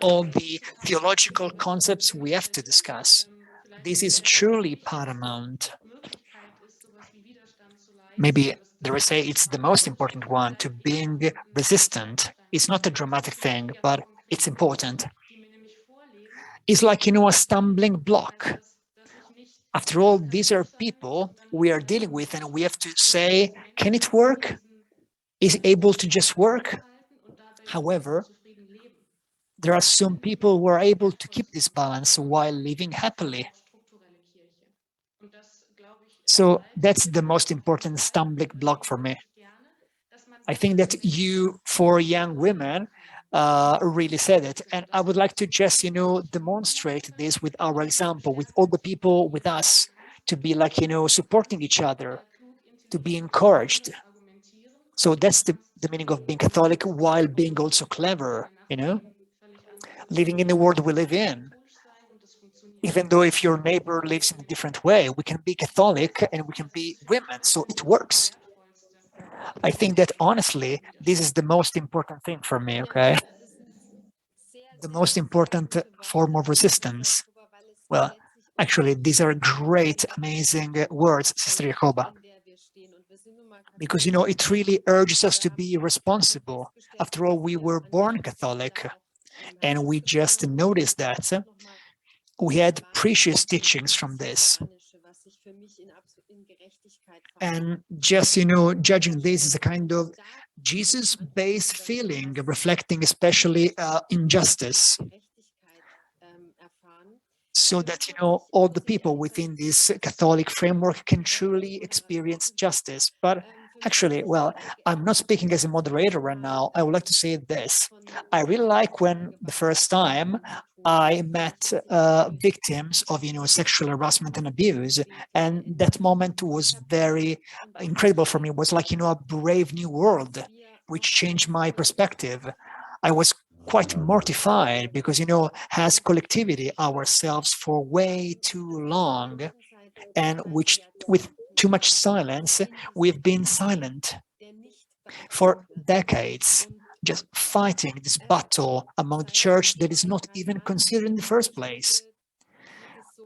All the theological concepts we have to discuss. This is truly paramount. Maybe dare I say it's the most important one, to being resistant. It's not a dramatic thing, but it's important. It's like, a stumbling block. After all, these are people we are dealing with, and we have to say, can it work? Is it able to just work? However, there are some people who are able to keep this balance while living happily. So that's the most important stumbling block for me. I think that you, for young women, really said it. And I would like to just, demonstrate this with our example, with all the people with us, to be supporting each other, to be encouraged. So that's the meaning of being Catholic while being also clever, living in the world we live in. Even though if your neighbor lives in a different way, we can be Catholic and we can be women, so it works. I think that honestly, this is the most important thing for me, okay? The most important form of resistance. Well, actually, these are great, amazing words, Sister Jacoba. because, you know, it really urges us to be responsible. After all, we were born Catholic, and we just noticed that we had precious teachings from this. And just, you know, judging this as a kind of Jesus-based feeling, reflecting especially injustice, so that, you know, all the people within this Catholic framework can truly experience justice. But actually, well, I'm not speaking as a moderator right now. I would like to say this. I really like when the first time I met victims of, you know, sexual harassment and abuse, and that moment was very incredible for me. It was like, you know, a brave new world, which changed my perspective. I was quite mortified because, you know, as collectivity ourselves for way too long, and which with too much silence, we've been silent for decades, just fighting this battle among the church that is not even considered in the first place.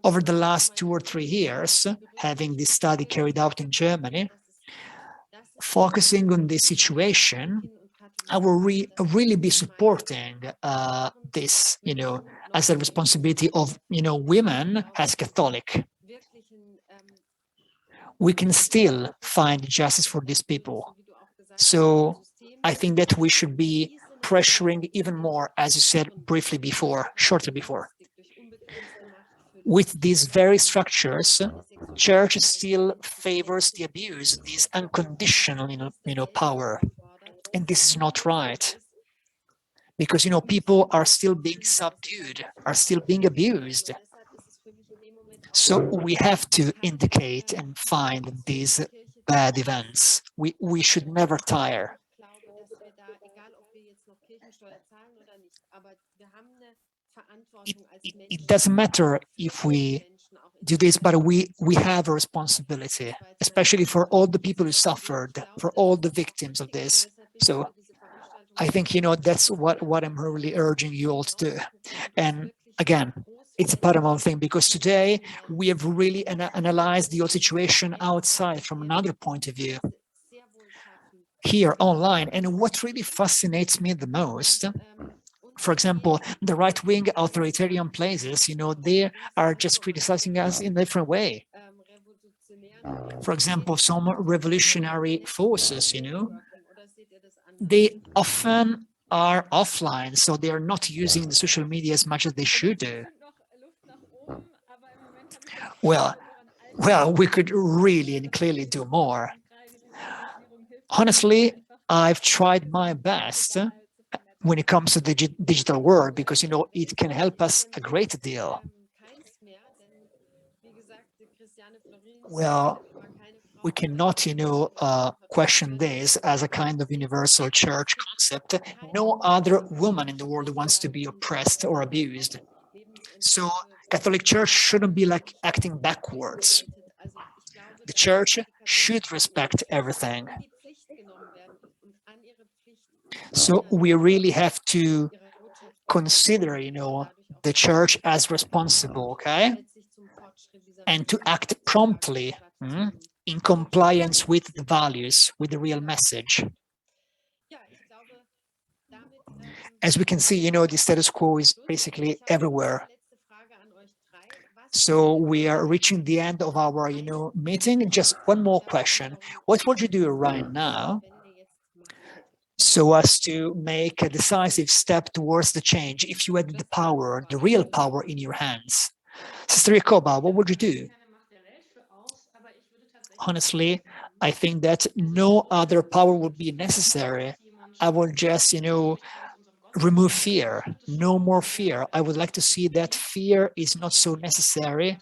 Over the last 2 or 3 years, having this study carried out in Germany, focusing on this situation, I will really be supporting this, you know, as a responsibility of, you know, women as Catholic. We can still find justice for these people. So I think that we should be pressuring even more, as you said briefly before, shortly before. With these very structures, church still favors the abuse, this unconditional, you know, power. And this is not right. Because, you know, people are still being subdued, are still being abused. So we have to indicate and find these bad events. We should never tire. It doesn't matter if we do this, but we have a responsibility, especially for all the people who suffered, for all the victims of this. So I think, you know, that's what I'm really urging you all to do. And again, it's a paramount thing, because today we have really analyzed the whole situation outside from another point of view, here online. And what really fascinates me the most, for example, the right-wing authoritarian places, you know, they are just criticizing us in a different way. For example, some revolutionary forces, you know, they often are offline, so they are not using the social media as much as they should do. Well, we could really and clearly do more. Honestly, I've tried my best when it comes to the digital world, because, you know, it can help us a great deal. Well, we cannot, you know, question this as a kind of universal church concept. No other woman in the world wants to be oppressed or abused. So Catholic Church shouldn't be like acting backwards. The church should respect everything. So we really have to consider, you know, the church as responsible, okay? And to act promptly in compliance with the values, with the real message. As we can see, you know, the status quo is basically everywhere. So we are reaching the end of our, you know, meeting. Just one more question. What would you do right now so as to make a decisive step towards the change if you had the power, the real power in your hands? Sister Jacoba, what would you do? Honestly, I think that no other power would be necessary. I will just, you know, remove fear, no more fear. I would like to see that fear is not so necessary.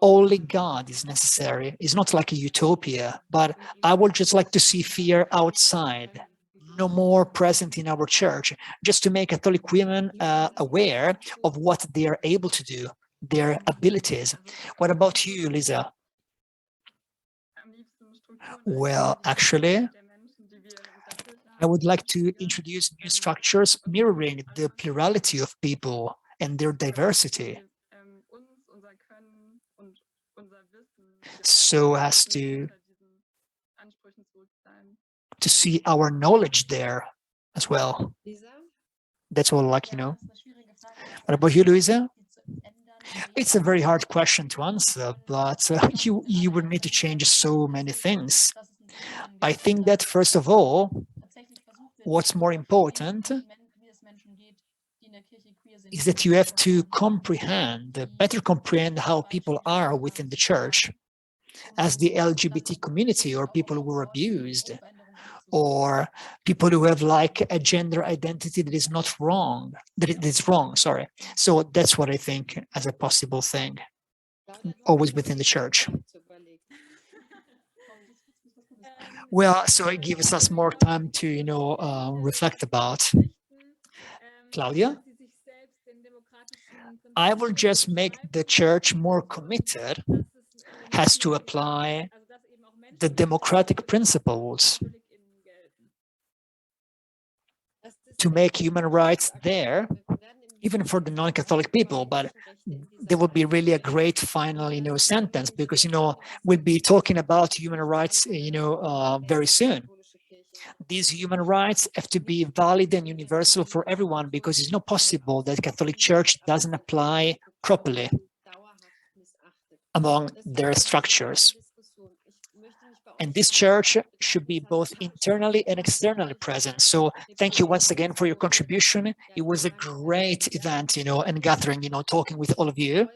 Only God is necessary. It's not like a utopia, but I would just like to see fear outside, no more present in our church, just to make Catholic women aware of what they are able to do, their abilities. What about you, Lisa? Well, actually, I would like to introduce new structures mirroring the plurality of people and their diversity, so as to to see our knowledge there as well. That's all, like, What about you, Luisa? It's a very hard question to answer, but you would need to change so many things. I think that, first of all, what's more important is that you have to better comprehend how people are within the church, as the LGBT community, or people who were abused, or people who have like a gender identity that is not wrong, that is wrong, sorry. So that's what I think as a possible thing, always within the church. Well, so it gives us more time to, reflect about. Claudia? I will just make the church more committed, has to apply the democratic principles to make human rights there, even for the non-Catholic people. But there will be really a great final, sentence, because, we'll be talking about human rights, very soon. These human rights have to be valid and universal for everyone, because it's not possible that Catholic Church doesn't apply properly among their structures. And this church should be both internally and externally present. So thank you once again for your contribution. It was a great event, and gathering, talking with all of you.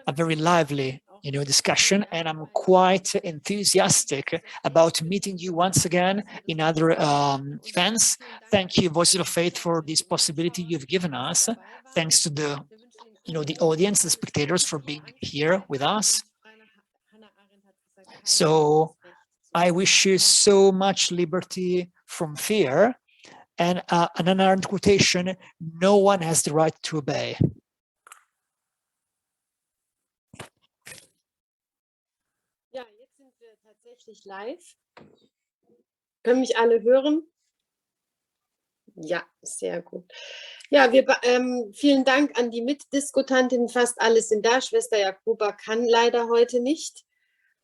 A very lively, discussion, and I'm quite enthusiastic about meeting you once again in other events. Thank you, Voices of Faith, for this possibility you've given us. Thanks to the audience, the spectators, for being here with us. So I wish you so much liberty from fear, and an Hannah Arendt quotation: "No one has the right to obey." Ja, jetzt sind wir tatsächlich live. Können mich alle hören? Ja, sehr gut. Ja, vielen Dank an die Mitdiskutantinnen. Fast alle sind da. Schwester Jakoba kann leider heute nicht.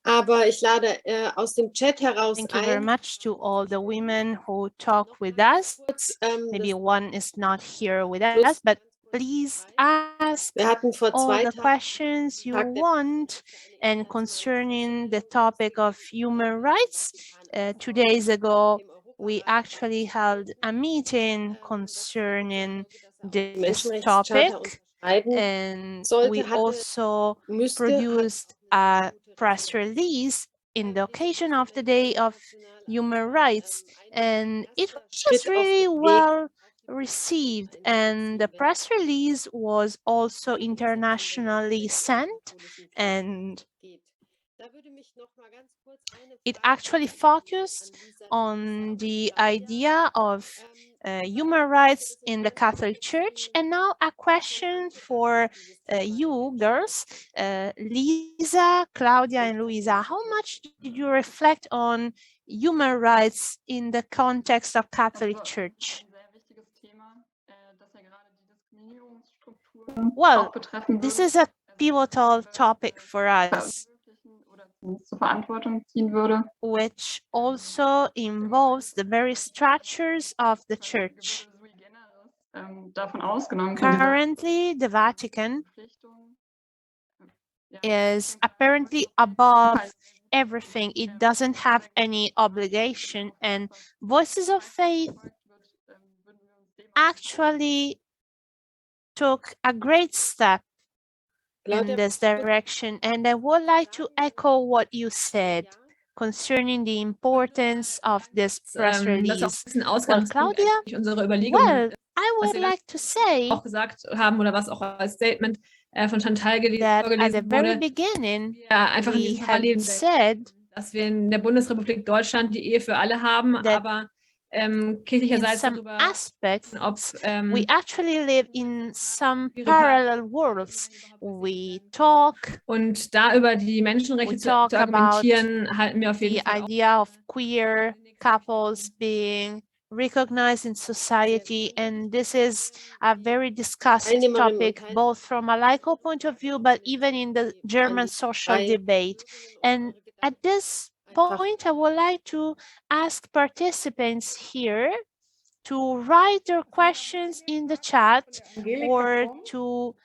Aber ich lade aus dem Chat heraus Thank you very much to all the women who talk with us. Maybe one is not here with us, but please ask all the questions you want. And concerning the topic of human rights, 2 days ago, we actually held a meeting concerning this topic, and we also produced a press release in the occasion of the Day of Human Rights, and it was really well received, and the press release was also internationally sent, and it actually focused on the idea of human rights in the Catholic Church. And now a question for you girls, Lisa, Claudia, and Luisa. How much did you reflect on human rights in the context of Catholic Church? Well, this is a pivotal topic for us, which also involves the very structures of the Church. Currently, the Vatican is apparently above everything. It doesn't have any obligation, and Voices of Faith actually took a great step in this direction, and I would like to echo what you said concerning the importance of this press release. Well, Claudia, well, I would like to say that at the very beginning, we had said dass wir in der Bundesrepublik Deutschland die Ehe für alle haben, aber in some aspects, we actually live in some parallel worlds. We talk, und da über die Menschenrechte zu argumentieren, halten wir auf jeden Fall the idea of queer couples being recognized in society, and this is a very discussed topic, both from a laical point of view, but even in the German social debate. And at this point, I would like to ask participants here to write their questions in the chat or to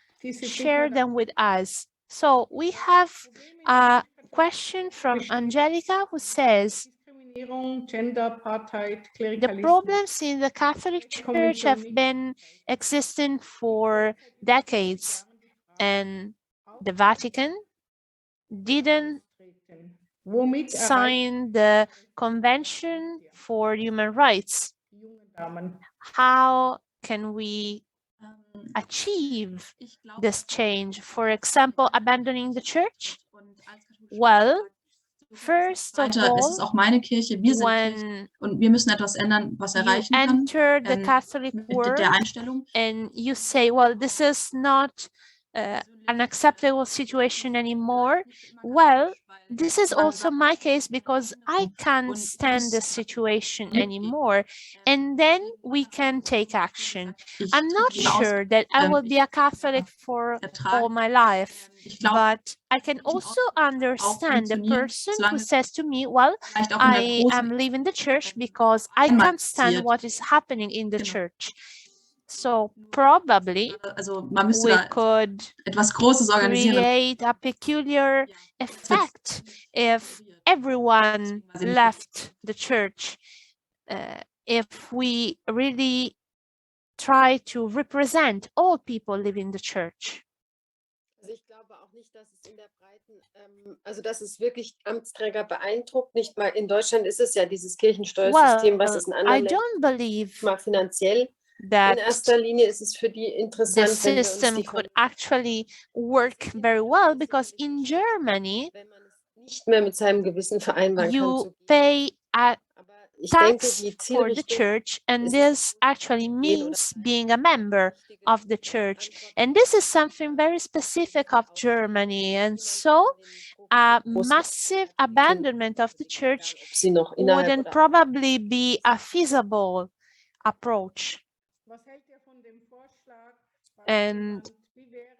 share them with us. So we have a question from Angelica who says, the problems in the Catholic Church have been existing for decades, and the Vatican didn't sign the Convention for Human Rights. How can we achieve this change? For example, abandoning the church? Well, first of all, es ist auch meine Kirche, wir sind Kirche und wir müssen etwas ändern, was erreichen kann. Enter the Catholic world der Einstellung. And you say, well, this is not an acceptable situation anymore. Well, this is also my case because I can't stand this situation anymore. And then we can take action. I'm not sure that I will be a Catholic for all my life, but I can also understand the person who says to me, well, I am leaving the church because I can't stand what is happening in the church. So probably we could create a peculiar effect if everyone left the church, if we really try to represent all people living the church. Also dass es wirklich Amtsträger beeindruckt. Nicht mal in Deutschland ist es ja dieses Kirchensteuersystem, was es in anderen Ländern mal finanziell. That in erster Linie ist es für die interessant, the system could actually work very well because in Germany nicht mehr mit seinem Gewissen vereinbaren you pay a tax for the church, and this actually means being a member of the church. And this is something very specific of Germany. And so a massive abandonment of the church wouldn't probably be a feasible approach. And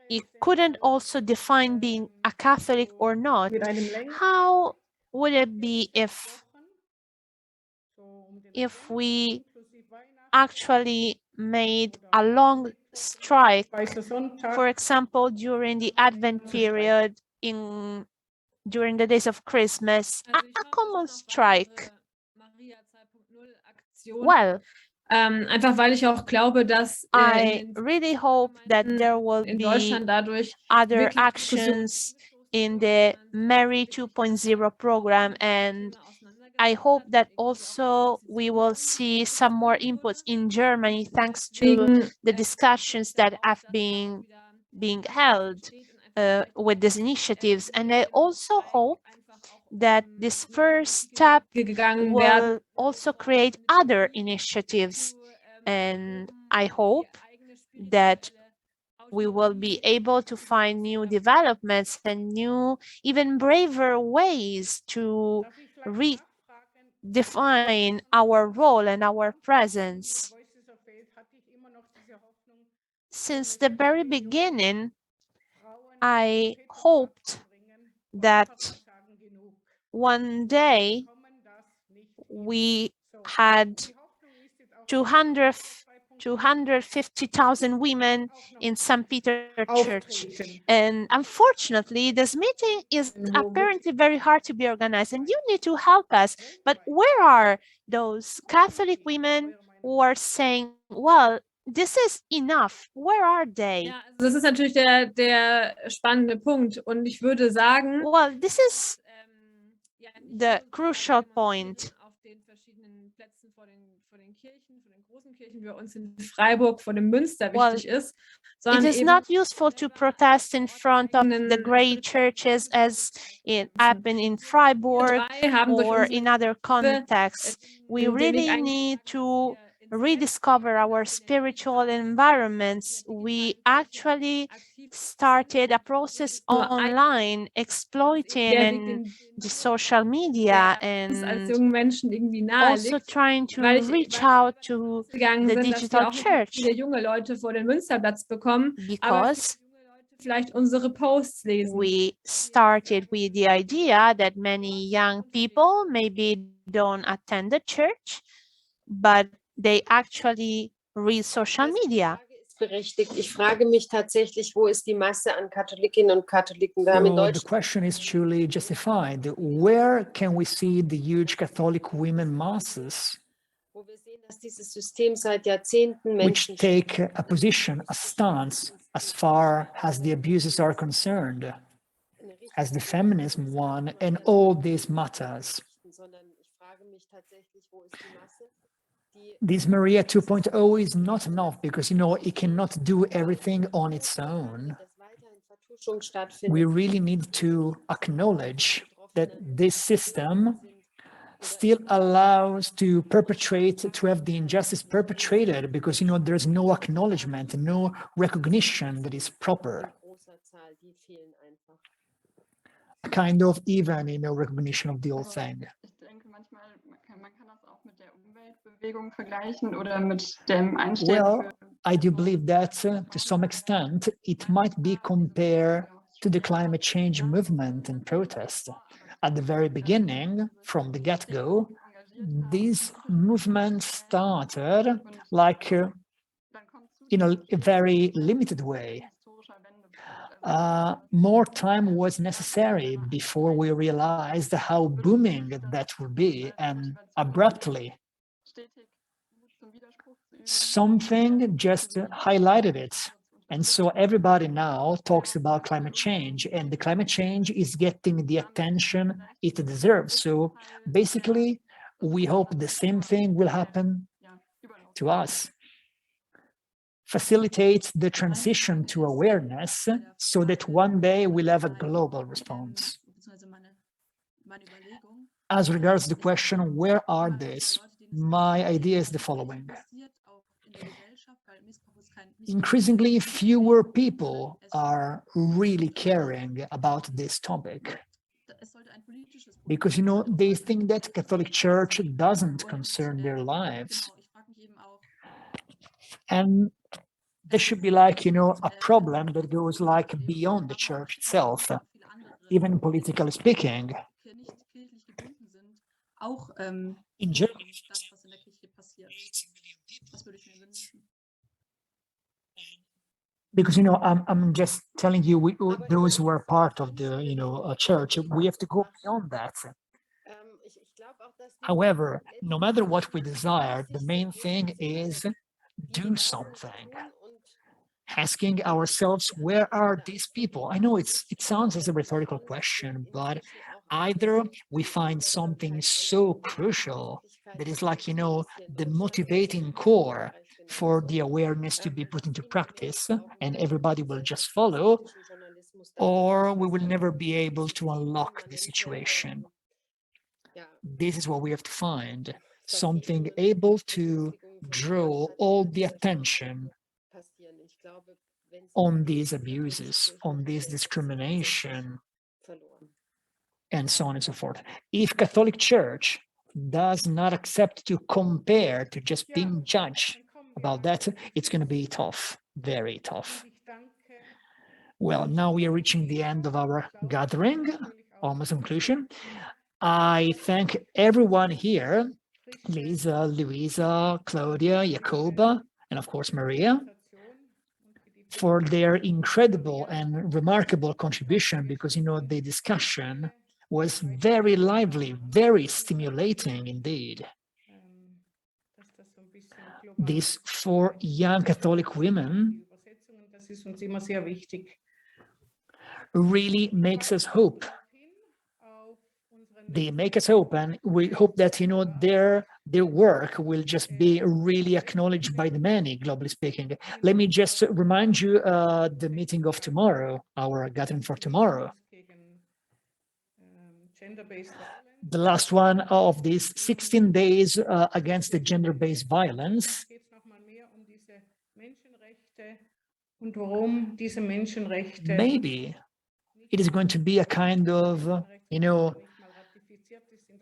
it couldn't also define being a Catholic or not. How would it be if we actually made a long strike, for example, during the Advent period, during the days of Christmas, a common strike? Well, einfach weil ich auch glaube, dass I really hope that there will be other actions in the Mary 2.0 program, and I hope that also we will see some more inputs in Germany thanks to the discussions that have been being held with these initiatives. And I also hope that this first step will also create other initiatives. And I hope that we will be able to find new developments and new, even braver ways to redefine our role and our presence. Since the very beginning, I hoped that one day we had 250,000 women in St. Peter Church. And unfortunately, this meeting is apparently very hard to be organized, and you need to help us. But where are those Catholic women who are saying, well, this is enough? Where are they? Ja, also das ist natürlich der spannende Punkt. Und ich würde sagen, well, this is the crucial point. Auf den verschiedenen Plätzen vor den Kirchen, vor den großen Kirchen, wie bei uns in Freiburg vor dem Münster wichtig ist. It is not useful to protest in front of the great churches as it happened in Freiburg or in other contexts. We really need to rediscover our spiritual environments. We actually started a process online exploiting the social media and also trying to reach out to the digital church, because vielleicht unsere Posts lesen. We started with the idea that many young people maybe don't attend the church, but they actually read social media. Berechtigt. Ich frage mich tatsächlich, wo ist die Masse an Katholikinnen und Katholiken? Wir haben in So the Deutschland question is truly justified. Where can we see the huge Catholic women masses wo wir sehen, dass dieses System seit Jahrzehnten which Menschen take a position, a stance, as far as the abuses are concerned, as the feminism one, and all these matters. sondern ich frage mich tatsächlich, wo ist die Masse, die This Maria 2.0 is not enough because, it cannot do everything on its own. dass weiterhin Vertuschung stattfindet. We really need to acknowledge that this system still allows to have the injustice perpetrated because, there's no acknowledgement, no recognition that is proper. Großer Zahl, die fehlen einfach. Kind of even, recognition of the whole thing. Ich denke manchmal, man kann das auch mit der Umweltbewegung vergleichen oder mit dem Einstehen Well, I do believe that to some extent it might be compared to the climate change movement and protest. At the very beginning, from the get-go, this movement started like in a very limited way. More time was necessary before we realized how booming that would be, and abruptly something just highlighted it. And so everybody now talks about climate change, and the climate change is getting the attention it deserves. So basically, we hope the same thing will happen to us. Facilitate the transition to awareness so that one day we'll have a global response. As regards the question, where are these? My idea is the following. Increasingly fewer people are really caring about this topic because, they think that Catholic Church doesn't concern their lives. And there should be like, a problem that goes like beyond the church itself, even politically speaking. In Germany, because, I'm just telling you, those who are part of the, church, we have to go beyond that. However, no matter what we desire, the main thing is do something. Asking ourselves, where are these people? I know it sounds as a rhetorical question, but either we find something so crucial that is like, the motivating core for the awareness to be put into practice, and everybody will just follow, or we will never be able to unlock the situation. This is what we have to find, something able to draw all the attention on these abuses, on this discrimination, and so on and so forth. If Catholic Church does not accept to compare, to just being judged about that, it's going to be tough, very tough. Well, now we are reaching the end of our gathering, almost conclusion. I thank everyone here, Lisa, Luisa, Claudia, Jacoba, and of course Maria, for their incredible and remarkable contribution, because, the discussion was very lively, very stimulating indeed. These 4 young Catholic women really makes us hope. They make us hope, and we hope that, their work will just be really acknowledged by the many, globally speaking. Let me just remind you the meeting of tomorrow, our gathering for tomorrow. The last one of these 16 days against the gender-based violence. Maybe it is going to be a kind of,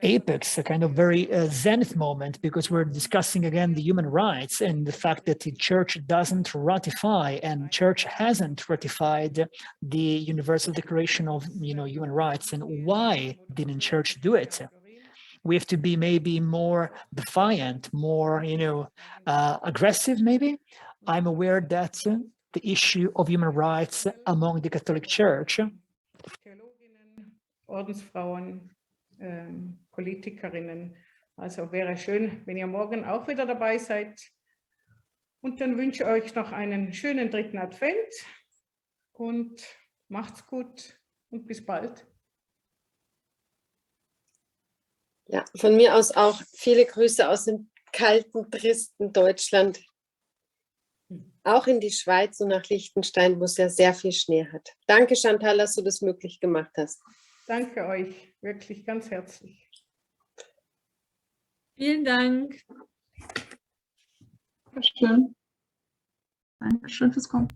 apex, a kind of very zenith moment, because we're discussing again the human rights and the fact that the church doesn't ratify, and church hasn't ratified the Universal Declaration of human rights. And why didn't church do it? We have to be maybe more defiant, more aggressive maybe. I'm aware that the issue of human rights among the Catholic Church, Theologinnen, Ordensfrauen, Politikerinnen. Also wäre schön, wenn ihr morgen auch wieder dabei seid. Und dann wünsche ich euch noch einen schönen 3. Advent und macht's gut und bis bald. Ja, von mir aus auch viele Grüße aus dem kalten, tristen Deutschland. Auch in die Schweiz und nach Liechtenstein, wo es ja sehr viel Schnee hat. Danke, Chantal, dass du das möglich gemacht hast. Danke euch, wirklich ganz herzlich. Vielen Dank. Schön. Dankeschön fürs Kommen.